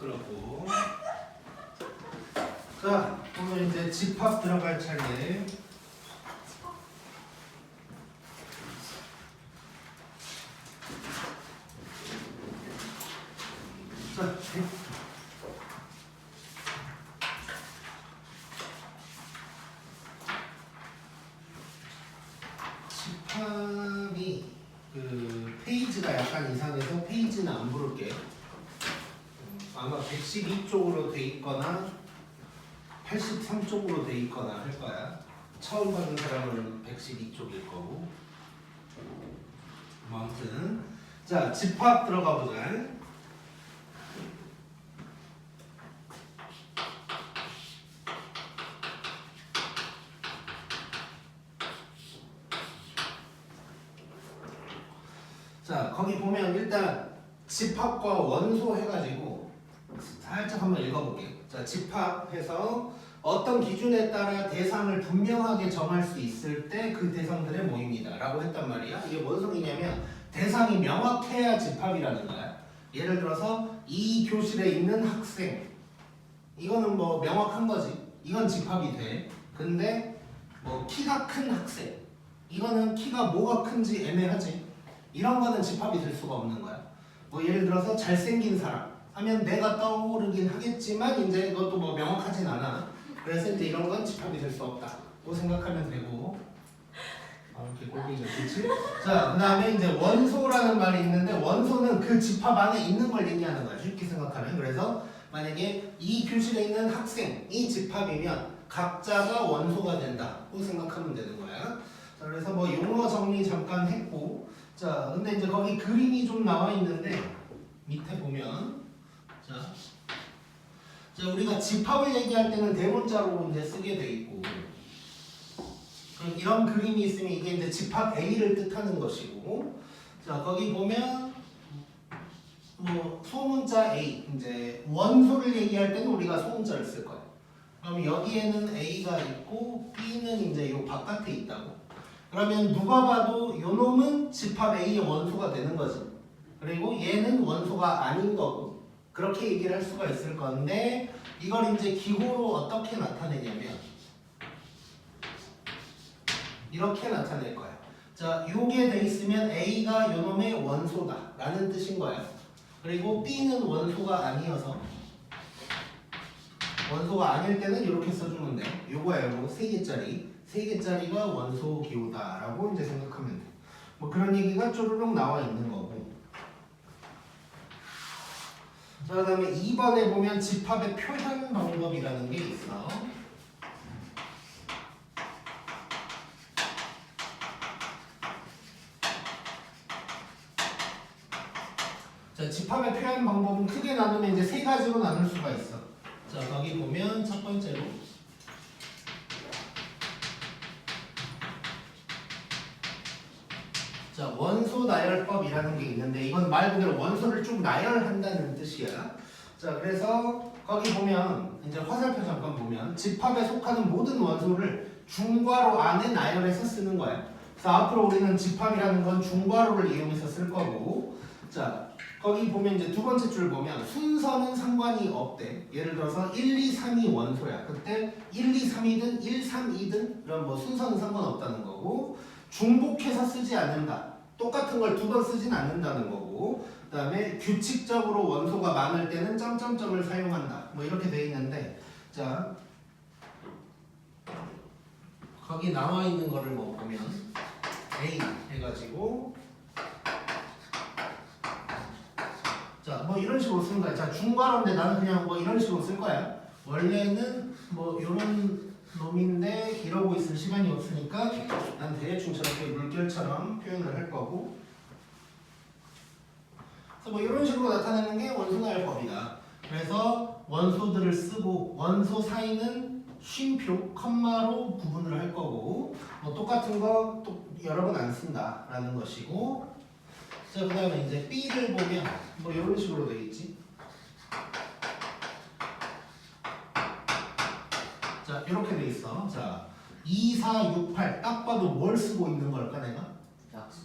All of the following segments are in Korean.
시끄럽고. 자, 오늘 이제 집합 들어갈 차례. 자, 집합이 그 페이지가 약간 이상해서 페이지는 안 부를게. 아마 112쪽으로 돼 있거나 83쪽으로 돼 있거나 할 거야. 처음 받는 사람은 112쪽일 거고. 아무튼 자, 집합 들어가 보자. 자, 거기 보면 일단 집합과 원소 해가지고 살짝 한번 읽어볼게요. 자, 집합해서 어떤 기준에 따라 대상을 분명하게 정할 수 있을 때 그 대상들의 모임이다 라고 했단 말이야. 이게 뭔 소리냐면 대상이 명확해야 집합이라는 거야. 예를 들어서 이 교실에 있는 학생, 이거는 뭐 명확한 거지. 이건 집합이 돼. 근데 뭐 키가 큰 학생, 이거는 키가 뭐가 큰지 애매하지. 이런 거는 집합이 될 수가 없는 거야. 뭐 예를 들어서 잘생긴 사람 하면 내가 떠오르긴 하겠지만 이제 이것도 뭐 명확하진 않아. 그래서 이제 이런 건 집합이 될 수 없다고 생각하면 되고. 이렇게 꼴보기 좋지? 자, 그 다음에 이제 원소라는 말이 있는데 원소는 그 집합 안에 있는 걸 얘기하는 거야. 쉽게 생각하면. 그래서 만약에 이 교실에 있는 학생이 집합이면 각자가 원소가 된다고 생각하면 되는 거야. 자, 그래서 뭐 용어 정리 잠깐 했고. 자, 근데 이제 거기 그림이 좀 나와 있는데 밑에 보면 자, 우리가 집합을 얘기할 때는 대문자로 이제 쓰게 돼 있고, 그럼 이런 그림이 있으면 이게 이제 집합 A를 뜻하는 것이고, 자, 거기 보면 뭐 소문자 A, 이제 원소를 얘기할 때는 우리가 소문자를 쓸 거야. 그럼 여기에는 A가 있고 B는 이제 요 바깥에 있다고. 그러면 누가 봐도 요 놈은 집합 A의 원소가 되는 거지. 그리고 얘는 원소가 아닌 거고. 그렇게 얘기를 할 수가 있을 건데 이걸 이제 기호로 어떻게 나타내냐면 이렇게 나타낼 거야. 자, 요게 돼 있으면 A가 요 놈의 원소다 라는 뜻인 거야. 그리고 B는 원소가 아니어서 원소가 아닐 때는 이렇게 써주면 돼. 요거야, 요거 3개짜리가 원소 기호다라고 이제 생각하면 돼. 뭐 그런 얘기가 쪼르륵 나와 있는 거고. 자, 그 다음에 2번에 보면 집합의 표현 방법이라는 게 있어. 자, 집합의 표현 방법은 크게 나누면 이제 3가지로 나눌 수가 있어. 자, 거기 보면 첫 번째로 자, 원소 나열법이라는 게 있는데 이건 말 그대로 원소를 쭉 나열한다는 뜻이야. 자, 그래서 거기 보면 이제 화살표 잠깐 보면 집합에 속하는 모든 원소를 중괄호 안에 나열해서 쓰는 거야. 그래서 앞으로 우리는 집합이라는 건 중괄호를 이용해서 쓸 거고. 자, 거기 보면 이제 두 번째 줄 보면 순서는 상관이 없대. 예를 들어서 1, 2, 3이 원소야. 그때 1, 2, 3이든 1, 3, 2든 그럼 뭐 순서는 상관없다는 거고. 중복해서 쓰지 않는다. 똑같은 걸 2번 쓰진 않는다는 거고. 그 다음에 규칙적으로 원소가 많을 때는 점점점을 사용한다. 뭐 이렇게 돼 있는데, 자, 거기 나와 있는 거를 뭐 보면 A 해가지고 자, 뭐 이런 식으로 쓰는 거야. 자, 중괄호인데 나는 그냥 뭐 이런 식으로 쓸 거야. 원래는 뭐 이런 놈인데 이러고 있을 시간이 없으니까 난 대충 저렇게 물결처럼 표현을 할 거고. 그래서 뭐 이런 식으로 나타내는 게 원소 나열법이다. 그래서 원소들을 쓰고 원소 사이는 쉼표, 컴마로 구분을 할 거고, 뭐 똑같은 거 또 여러 번 안 쓴다라는 것이고. 자, 그 다음에 이제 B를 보면 뭐 이런 식으로 되어 있지. 자, 이렇게 돼 있어. 자, 2, 4, 6, 8 딱 봐도 뭘 쓰고 있는 걸까 내가?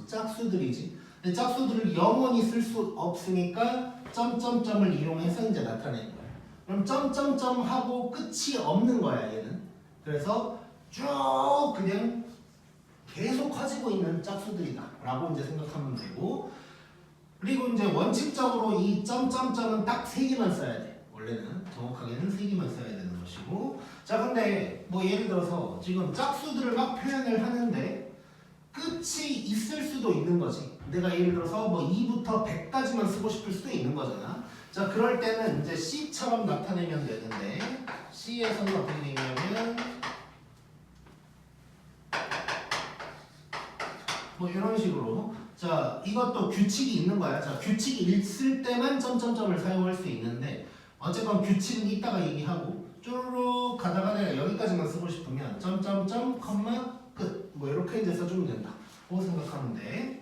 짝수들이지. 근데 짝수들을 영원히 쓸 수 없으니까 점점점을 이용해서 이제 나타내는 거야. 그럼 점점점 하고 끝이 없는 거야 얘는. 그래서 쭉 그냥 계속 커지고 있는 짝수들이다 라고 이제 생각하면 되고, 그리고 이제 원칙적으로 이 점점점은 딱 3개만 써야 돼. 원래는 정확하게는 3개만 써야 되는 것이고, 자 근데 뭐 예를 들어서 지금 짝수들을 막 표현을 하는데 끝이 있을 수도 있는 거지. 내가 예를 들어서 뭐 2부터 100까지만 쓰고 싶을 수도 있는 거잖아. 자 그럴 때는 이제 C처럼 나타내면 되는데, C에서는 어떻게 되냐면 뭐 이런 식으로, 자 이것도 규칙이 있는 거야. 자 규칙이 있을 때만 점점점을 사용할 수 있는데, 어쨌건 규칙은 이따가 얘기하고, 쭈루룩 가다가 내가 여기까지만 쓰고 싶으면 점점점 컴마 끝, 뭐 이렇게 이제 써주면 된다 고 생각하면 돼.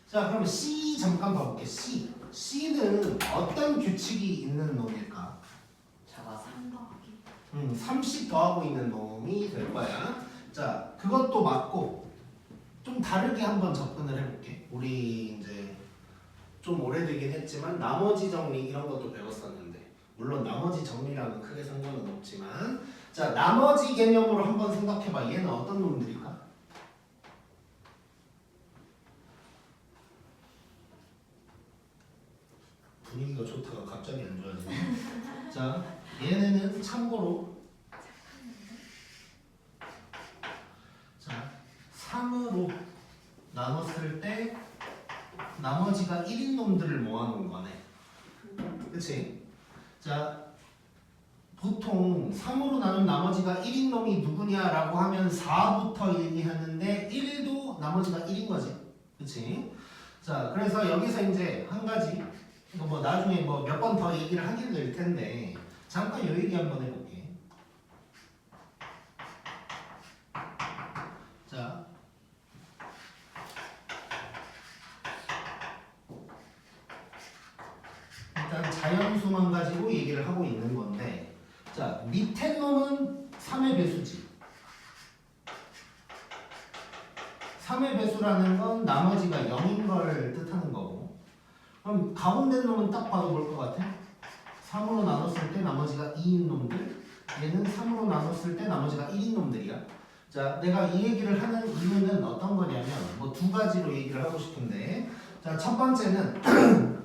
자 그러면 C 잠깐 봐볼게. C는 어떤 규칙이 있는 놈일까? 자가 3 더하기 30 더하고 있는 놈이 될 거야. 자 그것도 맞고, 좀 다르게 한번 접근을 해볼게. 우리 이제 좀 오래되긴 했지만 나머지 정리 이런 것도 배웠었는데, 물론 나머지 정리랑은 크게 상관은 없지만, 자 나머지 개념으로 한번 생각해봐. 얘는 어떤 놈들일까? 분위기가 좋다가 갑자기 안 좋아지네. 자 얘네는 참고로 자 3으로 나눴을 때 나머지가 1인 놈들을 모아놓은 거네. 그치? 자 보통 3으로 나눈 나머지가 1인 놈이 누구냐라고 하면 4부터 얘기하는데 1도 나머지가 1인 거지. 그치? 자 그래서 여기서 이제 한 가지, 이거 뭐 나중에 뭐 몇 번 더 얘기를 하게 될 텐데 잠깐 요 얘기 한번 해볼게. 자 일단 자연수만 가지고 얘기를 하고 있는 건데, 자 밑에 놈은 3의 배수지. 3의 배수라는 건 나머지가 0인 걸 뜻하는 거고, 그럼 가운데 놈은 딱 봐도 뭘 것 같아? 3으로 나눴을 때 나머지가 2인 놈들, 얘는 3으로 나눴을 때 나머지가 1인 놈들이야. 자 내가 이 얘기를 하는 이유는 어떤 거냐면 뭐 두 가지로 얘기를 하고 싶은데, 자 첫 번째는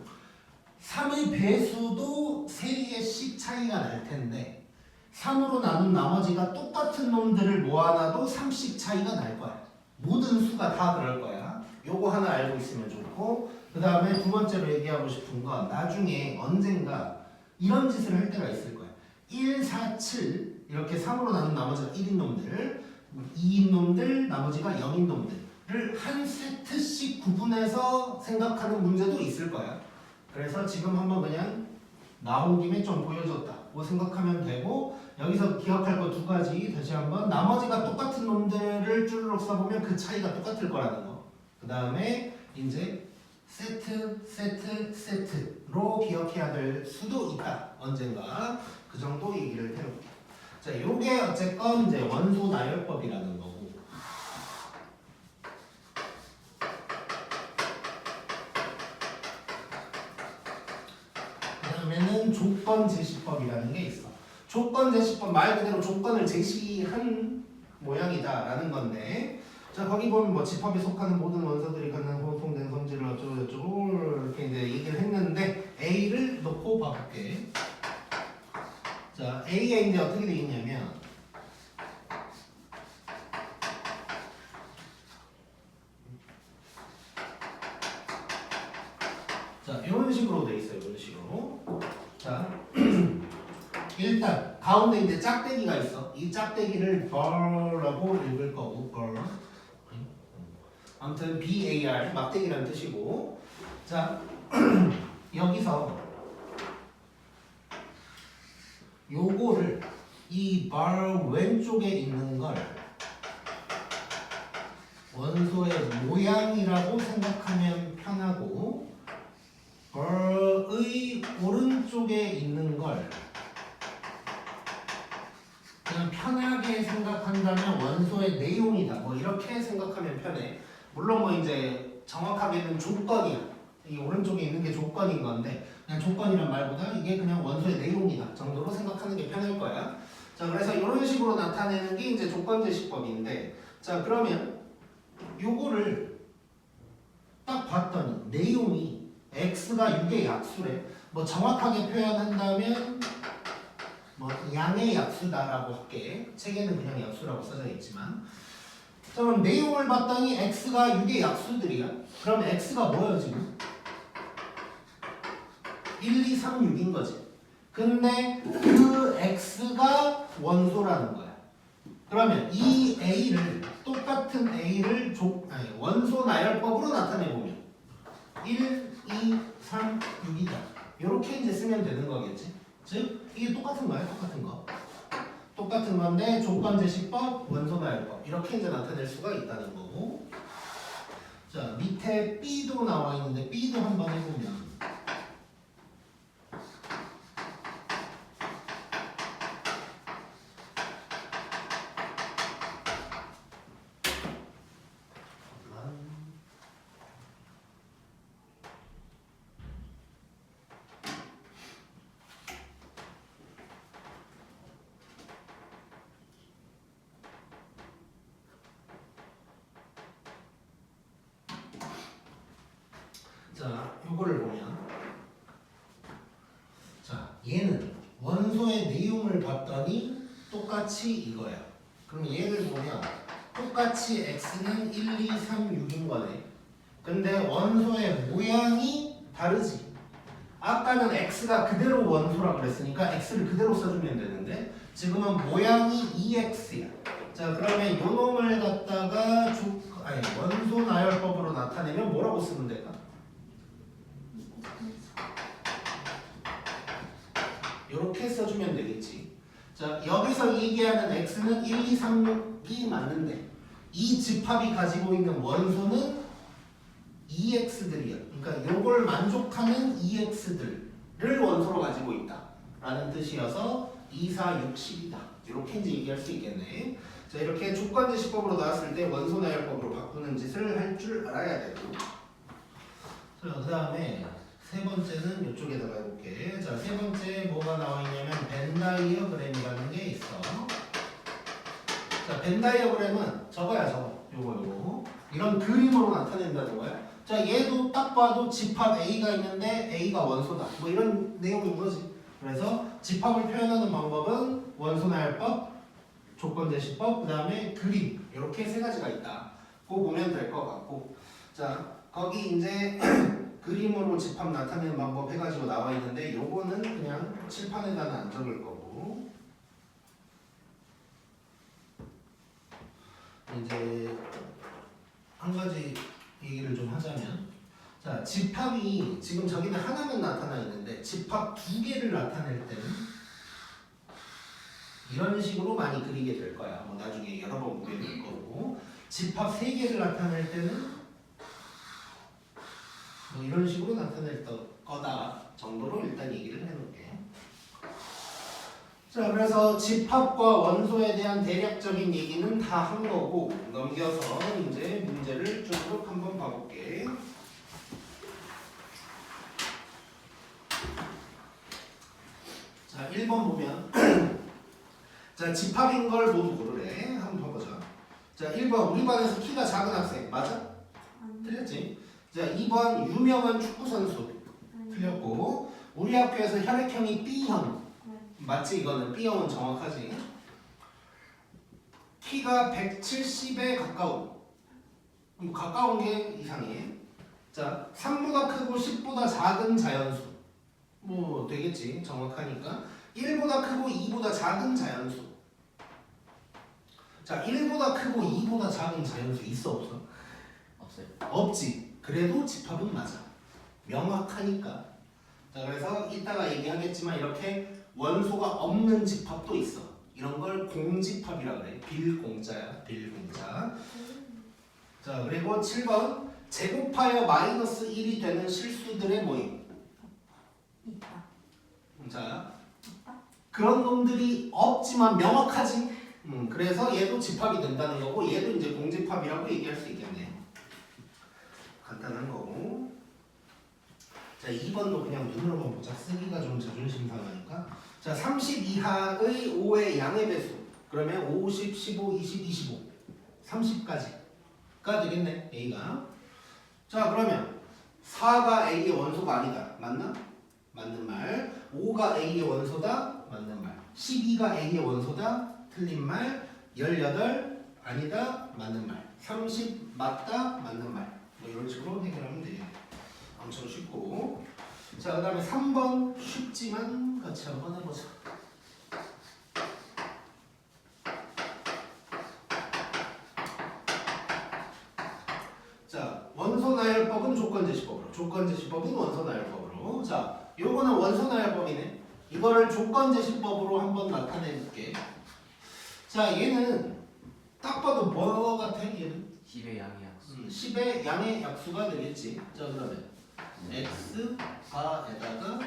3의 배수도 3개씩 차이가 날 텐데 3으로 나눈 나머지가 똑같은 놈들을 모아놔도 3씩 차이가 날 거야. 모든 수가 다 그럴 거야. 요거 하나 알고 있으면 좋고, 그 다음에 두 번째로 얘기하고 싶은 건 나중에 언젠가 이런 짓을 할 때가 있을 거야. 1, 4, 7 이렇게 3으로 나눈 나머지가 1인 놈들, 2인 놈들, 나머지가 0인 놈들을 한 세트씩 구분해서 생각하는 문제도 있을 거야. 그래서 지금 한번 그냥 나온 김에 좀 보여줬다고 생각하면 되고, 여기서 기억할 거 두 가지 다시 한번, 나머지가 똑같은 놈들을 쭈르륵 써보면 그 차이가 똑같을 거라는 거. 그 다음에 이제 세트로 기억해야 될 수도 있다. 언젠가 그 정도 얘기를 해볼게. 자, 요게 어쨌건 이제 원소 나열법이라는 거고. 그다음에는 조건 제시법이라는 게 있어. 조건 제시법 말 그대로 조건을 제시한 모양이다라는 건데, 자 거기 보면 뭐 집합에 속하는 모든 원소들이 갖는 공통된 성질을 어쩌고저쩌고 이렇게 이제 얘기를 했는데, A를 놓고 봐볼게. 자 A가 이제 어떻게 돼 있냐면, 자 이런 식으로 돼 있어요. 이런 식으로. 자 일단 가운데 이제 짝대기가 있어. 이 짝대기를 bar라고 읽을 거고, bar. 아무튼 bar 막대기라는 뜻이고. 자 여기서 요거를 이 bar 왼쪽에 있는 걸 원소의 모양이라고 생각하면 편하고, bar의 오른쪽에 있는 걸 그냥 편하게 생각한다면 원소의 내용이다. 뭐 이렇게 생각하면 편해. 물론 뭐 이제 정확하게는 조건이야. 이 오른쪽에 있는 게 조건인 건데 그냥 조건이란 말보다 이게 그냥 원소의 내용이다 정도로 생각하는 게 편할 거야. 자, 그래서 이런 식으로 나타내는 게 이제 조건제시법인데, 자, 그러면 요거를 딱 봤더니 내용이 x가 6의 약수래. 뭐 정확하게 표현한다면 뭐 양의 약수다라고 할게. 책에는 그냥 약수라고 써져 있지만, 자, 그럼 내용을 봤더니 x가 6의 약수들이야. 그럼 x가 뭐예요 지금? 1, 2, 3, 6인 거지. 근데 그 x가 원소라는 거야. 그러면 이 a를 똑같은 a를 원소 나열법으로 나타내 보면 1, 2, 3, 6이다. 이렇게 이제 쓰면 되는 거겠지. 즉 이게 똑같은 거야, 똑같은 거. 똑같은 건데 조건제시법, 원소 나열법 이렇게 이제 나타낼 수가 있다는 거고. 자, 밑에 b도 나와 있는데 b도 한번 해보면. 자, 요거를 보면, 자, 얘는 원소의 내용을 봤더니 똑같이 이거야. 그럼 얘를 보면 똑같이 x는 1, 2, 3, 6인 거네. 근데 원소의 모양이 다르지. 아까는 x가 그대로 원소라고 그랬으니까 x를 그대로 써주면 되는데 지금은 모양이 2x야. 자, 그러면 요 놈을 갖다가 원소 나열법으로 나타내면 뭐라고 쓰면 될까? 이렇게 써주면 되겠지. 자, 여기서 얘기하는 x는 1, 2, 3, 6이 맞는데 이 집합이 가지고 있는 원소는 2x들이야. 그러니까 요걸 만족하는 2x들을 원소로 가지고 있다 라는 뜻이어서 2, 4, 6, 10이다. 이렇게 이제 얘기할 수 있겠네. 자, 이렇게 조건제시법으로 나왔을 때 원소 나열법으로 바꾸는 짓을 할 줄 알아야 되고. 자, 그 다음에 세 번째는 이쪽에다가 해볼게. 자, 세 번째 뭐가 나와 있냐면 벤 다이어그램이라는 게 있어. 자, 벤 다이어그램은 저거야, 저거. 요거. 이런 그림으로 나타낸다는 거야. 자, 얘도 딱 봐도 집합 A가 있는데 A가 원소다. 뭐 이런 내용인 거지. 그래서 집합을 표현하는 방법은 원소 나열법, 조건제시법, 그 다음에 그림. 이렇게 세 가지가 있다. 그거 보면 될 것 같고. 자, 거기 이제 그림으로 집합 나타내는 방법 해가지고 나와 있는데 요거는 그냥 칠판에다는 안 적을 거고, 이제 한 가지 얘기를 좀 하자면, 자, 집합이 지금 저기는 하나만 나타나 있는데 집합 두 개를 나타낼 때는 이런 식으로 많이 그리게 될 거야. 뭐 나중에 여러 번 보게 될 거고, 집합 세 개를 나타낼 때는 뭐 이런 식으로 나타낼 거다 정도로 일단 얘기를 해놓을게. 자, 그래서 집합과 원소에 대한 대략적인 얘기는 다 한 거고, 넘겨서 이제 문제를 쭉 한번 봐볼게. 자, 1번 보면 자, 집합인 걸 모두 고르래. 한번 봐보자. 자, 1번 우리 반에서 키가 작은 학생 맞아? 틀렸지? 자, 2번 유명한 축구 선수 틀렸고, 우리 학교에서 혈액형이 B형 맞지? 이거는 B형은 정확하지. 키가 170에 가까운 게 이상해. 자, 3보다 크고 10보다 작은 자연수 뭐 되겠지, 정확하니까. 1보다 크고 2보다 작은 자연수. 자, 1보다 크고 2보다 작은 자연수 있어 없어? 없어요. 없지. 그래도 집합은 맞아. 명확하니까. 자, 그래서 이따가 얘기하겠지만 이렇게 원소가 없는 집합도 있어. 이런 걸 공집합이라고 그래. 빌공자야. 빌공자. 자, 그리고 7번 제곱하여 마이너스 1이 되는 실수들의 모임. 있다. 자, 그런 놈들이 없지만 명확하지. 그래서 얘도 집합이 된다는 거고, 얘도 이제 공집합이라고 얘기할 수 있겠네. 간단하게. 나타난 거고. 자 2번도 그냥 눈으로만 보자. 쓰기가 좀 자존심 상하니까. 자 30 이하의 5의 양의 배수. 그러면 50, 15, 20, 25 30까지가 되겠네 A가. 자 그러면 4가 A의 원소가 아니다. 맞나? 맞는 말. 5가 A의 원소다. 맞는 말. 12가 A의 원소다. 틀린 말. 18 아니다. 맞는 말. 30 맞다. 맞는 말. 뭐 이런 식으로 해결하면 돼요. 엄청 쉽고. 자, 그 다음에 3번 쉽지만 같이 한번 해보자. 자, 원소나열법은 조건제시법으로. 조건제시법은 원소나열법으로. 자, 요거는 원소나열법이네. 이거를 조건제시법으로 한번 나타내 볼게. 자, 얘는 딱 봐도 뭐 같아? 얘는 10의 양의 약수. 10의 양의 약수가 되겠지. 자 그러면 x가 에다가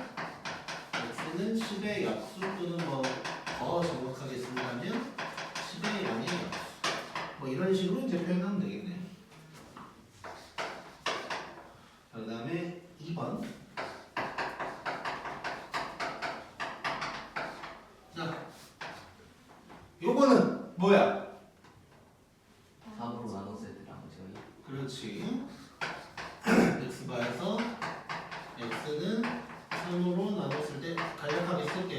x는 10의 약수 또는 뭐 더 정확하게 쓴다면 10의 양의 약수 뭐 이런 식으로 이제 표현하면 되겠네. 그 다음에 2번. 자 요거는 뭐야? 3으로 나눴을 때 나머지 그렇지. x바에서 x는 3으로 나눴을 때 간략하게 쓸게.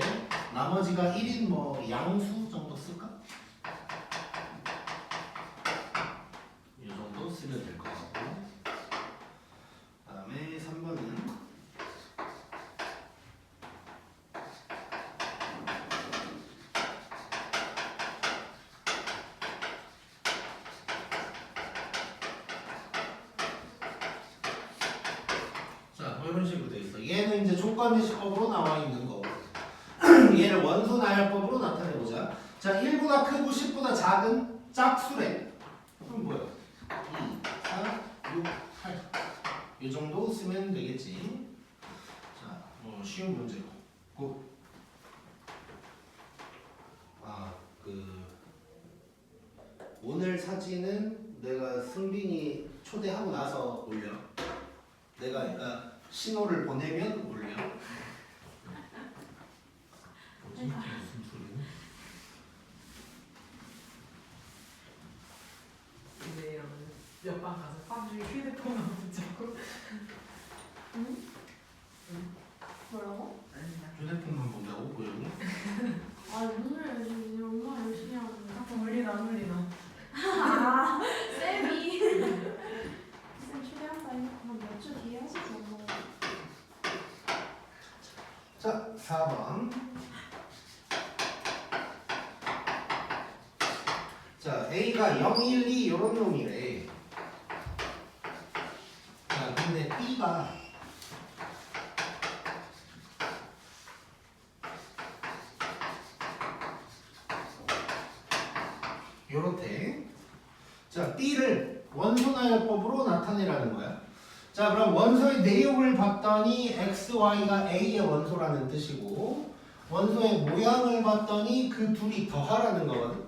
나머지가 1인 뭐 양수 정도 쓸까? 이 정도 쓰면 될 것 같고. 다음에 3번은 뭐 이런 식으로 돼 있어. 얘는 이제 조건제시법으로 나와 있는 거고 얘를 원소나열법으로 나타내 보자. 자, 1보다 크고 10보다 작은 짝수래. 그럼 뭐야? 2, 4, 6, 8. 이 정도 쓰면 되겠지. 자, 뭐 쉬운 문제고. 고. 오늘 사진은 내가 승빈이 초대하고 나서 올려. 내가 그러니까 신호를 보내면 올려. 뭐지? 무슨 소리야? 근데 이러면 옆방 가서 방 중에 휴대폰만 붙잡고 뭐라고? 아니야. 휴대폰만 본다고 고영이? 아 오늘 요즘 얼마나 열심히 하는데. 자꾸 울리나 안 울리나. 아 쌤이 쌤 초대한다 해놓고 몇 주 뒤에 하시죠. 자, 4번. 자, A가 0, 1, 2 이런 놈이래. 자, 근데 B가 요렇대. 자, B를 원소나열법으로 나타내라는 거야. 자, 그럼 원소의 내용을 봤더니 x, y가 a의 원소라는 뜻이고 원소의 모양을 봤더니 그 둘이 더하라는 거거든.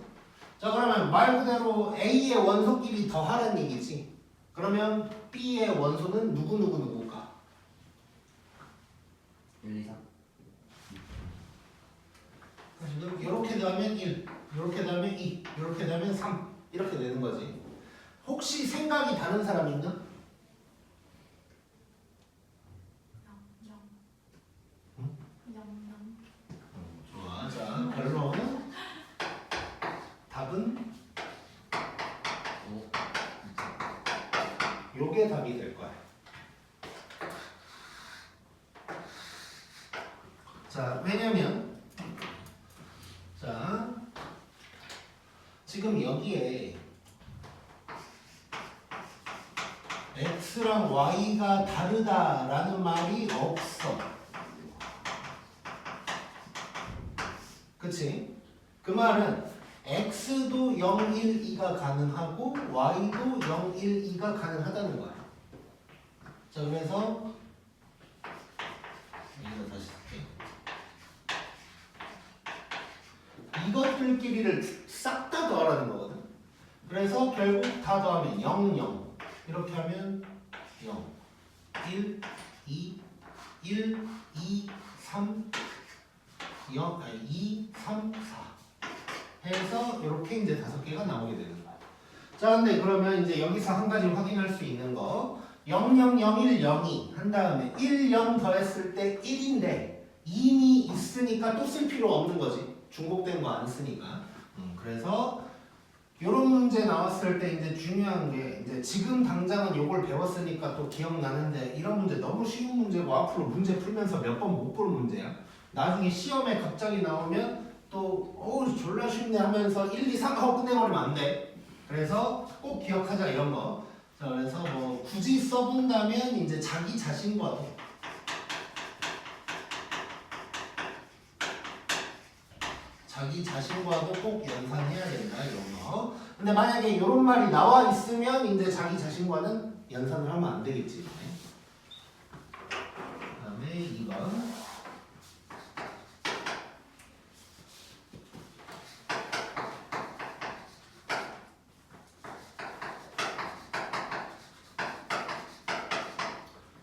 자, 그러면 말 그대로 a의 원소끼리 더하라는 얘기지. 그러면 b의 원소는 누구일까? 1, 2, 3. 이렇게 더하면 1, 이렇게 더하면 2, 이렇게 더하면 3 이렇게 되는 거지. 혹시 생각이 다른 사람 있나? 좋아. 자, 결론. 답은 5. 요게 답이 될 거야. 자, 왜냐면 자, 지금 여기에 x랑 y가 다르다라는 말이 없어. 그치? 그 말은 x도 0, 1, 2가 가능하고 y도 0, 1, 2가 가능하다는 거야. 자, 그래서 이거 다시 쓸게. 이것들끼리를 싹 다 더하라는 거거든. 그래서 결국 다 더하면 0, 0 이렇게 하면 0 1 2 1 2 3 0 2 3 4 해서 이렇게 이제 5개가 나오게 되는 거야. 자, 근데 그러면 이제 여기서 한 가지 확인할 수 있는 거 0 0 0 1 0 2 한 다음에 1 0 더했을 때 1인데 이미 있으니까 또 쓸 필요 없는 거지. 중복된 거 안 쓰니까. 그래서 이런 문제 나왔을 때 이제 중요한 게 이제 지금 당장은 요걸 배웠으니까 또 기억나는데 이런 문제 너무 쉬운 문제고 앞으로 문제 풀면서 몇 번 못 볼 문제야. 나중에 시험에 갑자기 나오면 또 어우 졸라 쉽네 하면서 1, 2, 3 하고 끝내버리면 안 돼. 그래서 꼭 기억하자 이런 거. 자, 그래서 뭐 굳이 써본다면 이제 자기 자신과도 꼭 연산해야 된다 이런 거. 근데 만약에 이런 말이 나와 있으면 이제 자기 자신과는 연산을 하면 안 되겠지. 그다음에 2번.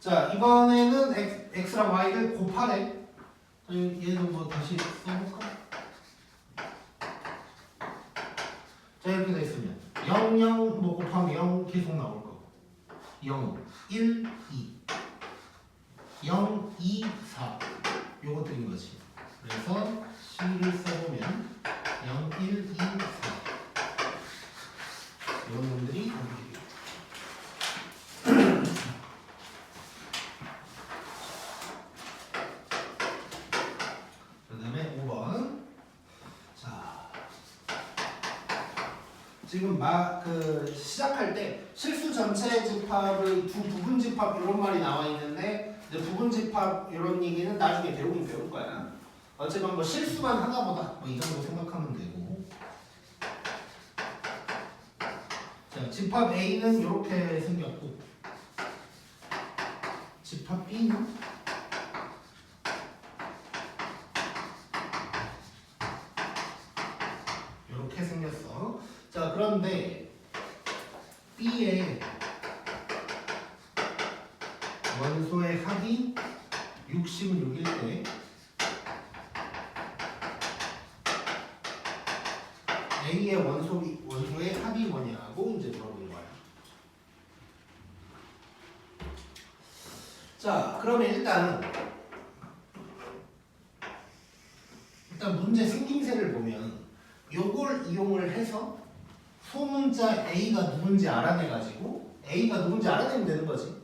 자, 이번에는 x랑 y를 곱하래. 얘도 뭐 다시 써볼까? 자, 이렇게 돼 있으면 0, 0 뭐 곱하면 0 계속 나올 거고 0, 1, 2 0, 2, 4 요것들인 거지. 그래서 C를 써보면 0, 1, 2, 4 이런 놈들이 답이 그 다음에 5번. 자, 지금 시작할 때 실수 전체 집합의 두 부분 집합 이런 말이 나와 있는데 이제 부분 집합 이런 얘기는 나중에 배우긴 배울 거야. 어쨌건 뭐 실수만 하나보다 뭐 이 정도 생각하면 되고. 자, 집합 A는 이렇게 생겼고 집합 B는 이렇게 생겼어. 자, 그런데 B의 원소의 합이 66일 때 A의 원소의 합이 뭐냐고 이제 물어본 거야. 자, 그러면 일단 문제 생김새를 보면 요걸 이용을 해서 소문자 A가 누군지 알아내가지고 A가 누군지 알아내면 되는 거지.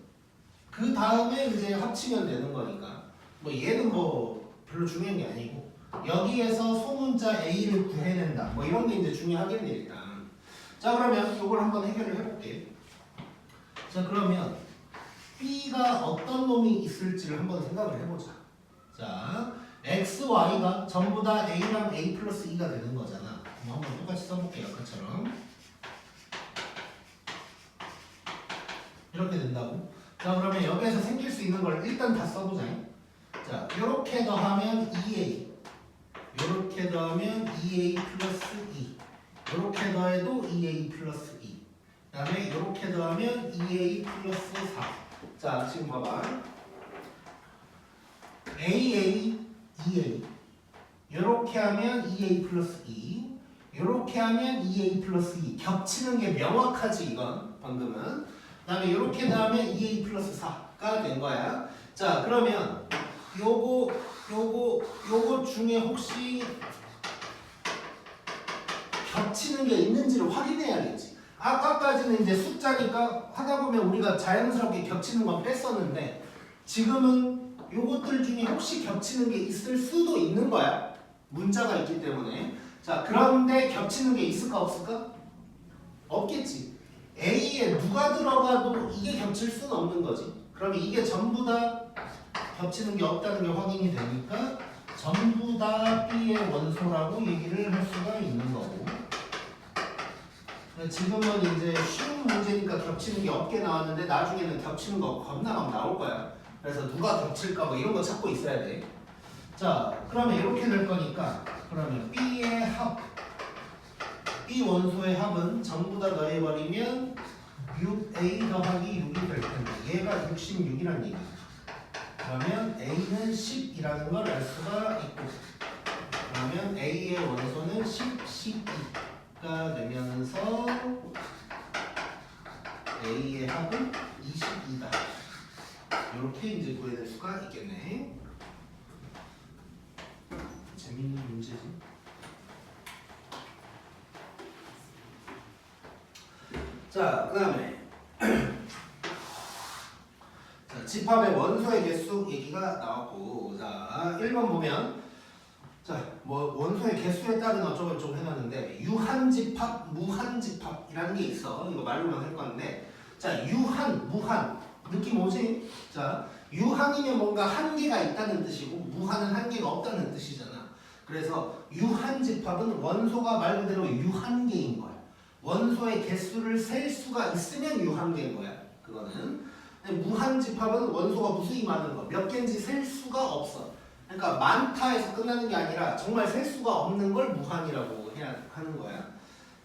그 다음에 이제 합치면 되는 거니까 뭐 얘는 뭐 별로 중요한 게 아니고 여기에서 소문자 A를 구해낸다 뭐 이런 게 이제 중요하겠네 일단. 자, 그러면 요걸 한번 해결을 해볼게. 자, 그러면 B가 어떤 놈이 있을지를 한번 생각을 해보자. 자, X, Y가 전부 다 A랑 A 플러스 2가 되는 거잖아. 그럼 한번 똑같이 써볼게요. 아까처럼 이렇게 된다고. 자, 그러면 여기에서 생길 수 있는 걸 일단 다 써보자. 자, 이렇게 더하면 2A, 이렇게 더하면 2A 플러스 2, 이렇게 더해도 2A 플러스 2, 그 다음에 이렇게 더하면 2A 플러스 4. 자, 지금 봐봐. AA, 2A, 이렇게 하면 2A 플러스 2, 이렇게 하면 2A 플러스 2. 겹치는 게 명확하지 이건 방금은. 그 다음에 이렇게 더하면 2A 플러스 4가 된 거야. 자, 그러면 요거 중에 혹시 겹치는 게 있는지를 확인해야겠지. 아까까지는 이제 숫자니까 하다 보면 우리가 자연스럽게 겹치는 건 뺐었는데 지금은 요것들 중에 혹시 겹치는 게 있을 수도 있는 거야. 문자가 있기 때문에. 자, 그런데 겹치는 게 있을까 없을까? 없겠지. A에 누가 들어가도 이게 겹칠 수는 없는 거지. 그러면 이게 전부 다 겹치는 게 없다는 게 확인이 되니까 전부 다 B의 원소라고 얘기를 할 수가 있는 거고. 지금은 이제 쉬운 문제니까 겹치는 게 없게 나왔는데 나중에는 겹치는 거 겁나 막 나올 거야. 그래서 누가 겹칠까 뭐 이런 거 찾고 있어야 돼. 자, 그러면 이렇게 될 거니까 그러면 B의 합, B 원소의 합은 전부 다 더해버리면 6a 더하기 6이 될 텐데 얘가 66이란 얘기야. 그러면 a는 10이라는 걸 알 수가 있고 그러면 a의 원소는 10, 12가 되면서 a의 합은 22다. 이렇게 이제 구해낼 수가 있겠네. 재밌는 문제지. 자, 그 다음에 집합의 원소의 개수 얘기가 나왔고, 자 1번 보면 자 뭐 원소의 개수에 따른 어쩌고저쩌고 해놨는데 유한집합, 무한집합이라는 게 있어. 이거 말로만 할 건데 자 유한, 무한 느낌 오지? 자 유한이면 뭔가 한계가 있다는 뜻이고 무한은 한계가 없다는 뜻이잖아. 그래서 유한집합은 원소가 말 그대로 유한계인 거야. 원소의 개수를 셀 수가 있으면 유한계인 거야. 그거는 무한집합은 원소가 무수히 많은 거, 몇 개인지 셀 수가 없어. 그러니까 많다에서 끝나는 게 아니라 정말 셀 수가 없는 걸 무한이라고 해야 하는 거야.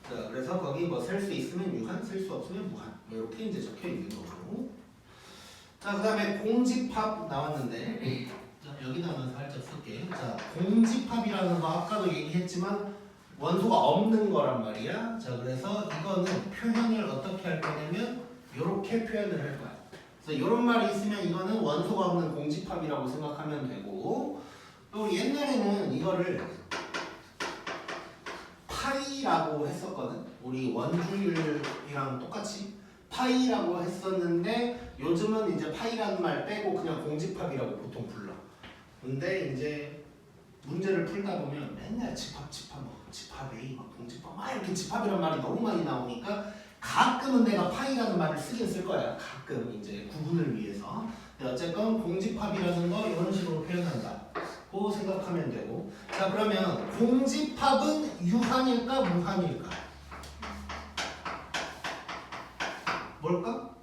자, 그래서 거기 뭐 셀 수 있으면 유한, 셀 수 없으면 무한 이렇게 이제 적혀 있는 거고. 자, 그다음에 공집합 나왔는데 자, 여기다만 살짝 쓸게. 자, 공집합이라는 거 아까도 얘기했지만 원소가 없는 거란 말이야. 자, 그래서 이거는 표현을 어떻게 할 거냐면 이렇게 표현을 할 거야. 그래서 이런 말이 있으면 이거는 원소가 없는 공집합이라고 생각하면 되고 또 옛날에는 이거를 파이라고 했었거든. 우리 원주율이랑 똑같이 파이라고 했었는데 요즘은 이제 파이라는 말 빼고 그냥 공집합이라고 보통 불러. 근데 이제 문제를 풀다 보면 맨날 집합 뭐 집합 A 막 공집합 막 이렇게 집합이란 말이 너무 많이 나오니까 가끔은 내가 파이라는 말을 쓰긴 쓸 거야. 가끔 이제 구분을 위해서. 근데 어쨌건 공집합이라는 거 이런 식으로 표현한다고 생각하면 되고. 자, 그러면 공집합은 유한일까 무한일까? 뭘까?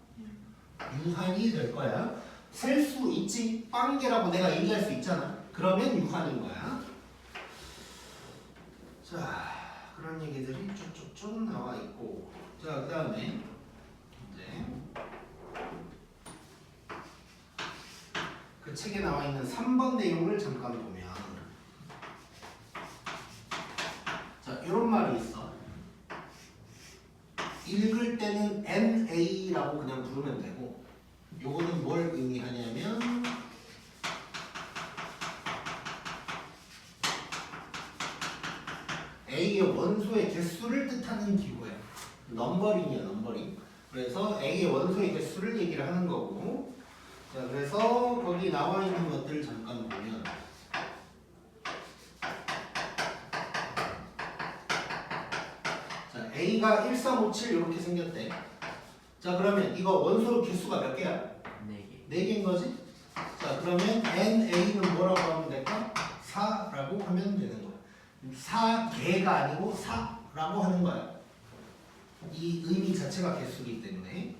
유한이 될 거야. 셀 수 있지. 빵개라고 내가 얘기할 수 있잖아. 그러면 유한인 거야. 자, 그런 얘기들이 쭉쭉쭉 나와 있고. 자, 그 다음에 이제 그 책에 나와 있는 3번 내용을 잠깐 보면 자, 이런 말이 있어. 읽을 때는 NA라고 그냥 부르면 되고 요거는 뭘 의미하냐면 A의 원소의 개수를 뜻하는 기호야. 넘버링이야, 넘버링. 그래서 A의 원소의 개수를 얘기를 하는 거고. 자, 그래서 거기 나와 있는 것들을 잠깐 보면 자, A가 1, 3, 5, 7 이렇게 생겼대. 자, 그러면 이거 원소 개수가 몇 개야? 4개. 4개인 거지? 자, 그러면 NA는 뭐라고 하면 될까? 4라고 하면 되는 거야. 4개가 아니고 4라고 하는 거야. 이 의미 자체가 개수이기 때문에.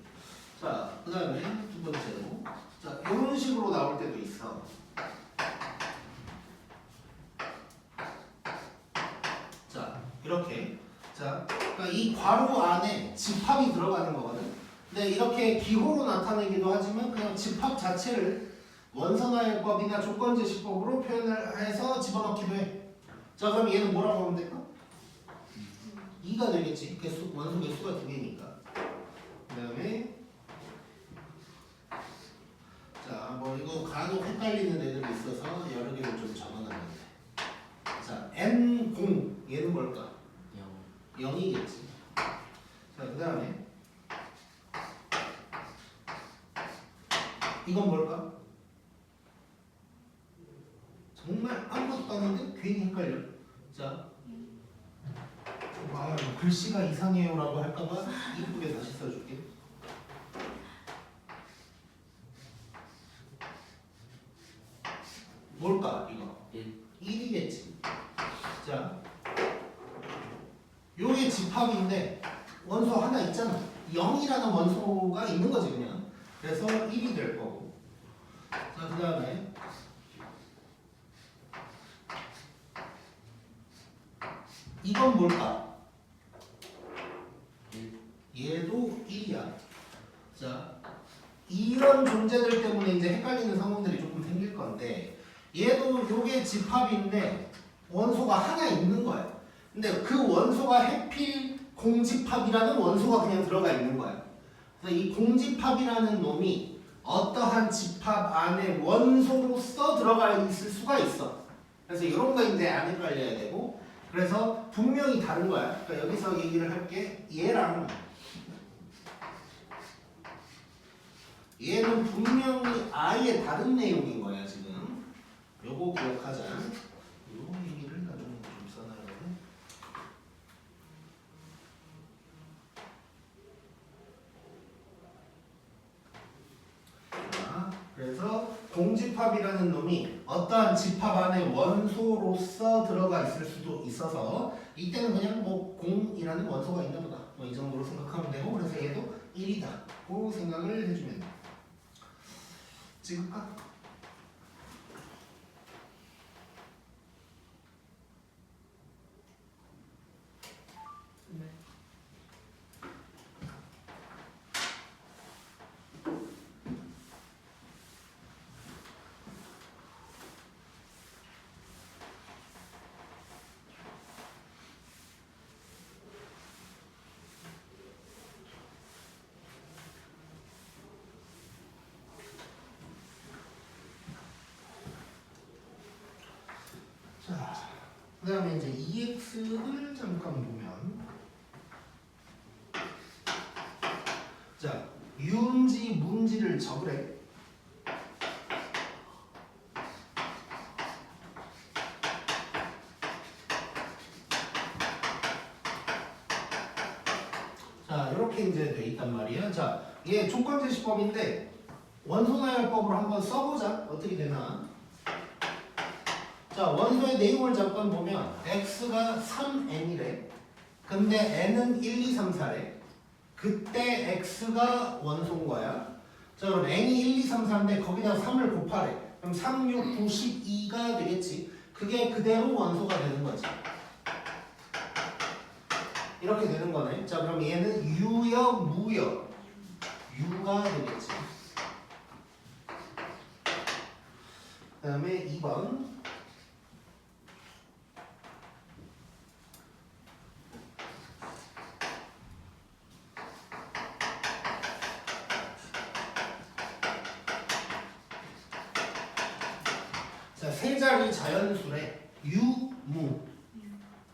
자, 그 다음에 두 번째로 자, 이런 식으로 나올 때도 있어. 자, 이렇게. 자, 그러니까 이 괄호 안에 집합이 들어가는 거거든. 근데 이렇게 기호로 나타내기도 하지만 그냥 집합 자체를 원선화해법이나 조건제시법으로 표현을 해서 집어넣기도 해. 자, 그럼 얘는 뭐라고 하면 될까? 2가 되겠지. 개수, 원소 개수가 2개니까. 그 다음에 자, 뭐 이거 간혹 헷갈리는 애들이 있어서 여러 개를 좀 적어놨는데 자, N0 얘는 뭘까? 0이겠지. 자, 그 다음에 이건 뭘까? 정말 아무것도 아닌데 괜히 헷갈려. 자, 와, 글씨가 이상해요라고 할까봐 이쁘게 다시 써줄게. 뭘까 이거? 1이겠지. 자, 요게 집합인데 원소 하나 있잖아. 0이라는 원소가 있는 거지 그냥. 그래서 1이 될 거고. 자, 그 다음에 이건 뭘까? 얘도 1이야. 문제들 때문에 이제 헷갈리는 상황들이 조금 생길 건데 얘도 요게 집합인데 원소가 하나 있는 거예요. 근데 그 원소가 해필 공집합이라는 원소가 그냥 들어가 있는 거예요. 그래서 이 공집합이라는 놈이 어떠한 집합 안에 원소로서 들어가 있을 수가 있어. 그래서 이런 거 이제 안 헷갈려야 되고 그래서 분명히 다른 거야. 그러니까 여기서 얘기를 할게. 얘는 분명히 아예 다른 내용인 거야 지금. 요거 기억하자. 요 얘기를 나중에 좀 써놔야 돼. 자, 그래서 공집합이라는 놈이 어떠한 집합 안에 원소로서 들어가 있을 수도 있어서 이때는 그냥 뭐 공이라는 원소가 있나 보다. 뭐 이 정도로 생각하면 되고 그래서 얘도 1이다고 생각을 해주면 돼. 찍을까? 네. 자, 그 다음에 이제 EX를 잠깐 보면 자, 윤지, 문지를 적으래. 자, 이렇게 이제 돼 있단 말이야. 자, 얘 조건제시법인데 원소나열법으로 한번 써보자. 어떻게 되나? 자, 원소의 내용을 잠깐 보면 x가 3n이래. 근데 n은 1, 2, 3, 4래. 그때 x가 원소인 거야. 자, 그럼 n이 1, 2, 3, 4인데 거기다 3을 곱하래. 그럼 3, 6, 9, 12가 되겠지. 그게 그대로 원소가 되는 거지. 이렇게 되는 거네. 자, 그럼 얘는 유여, 무여. 유가 되겠지. 그 다음에 2번. 자, 세 자리 자연수래. 유, 무.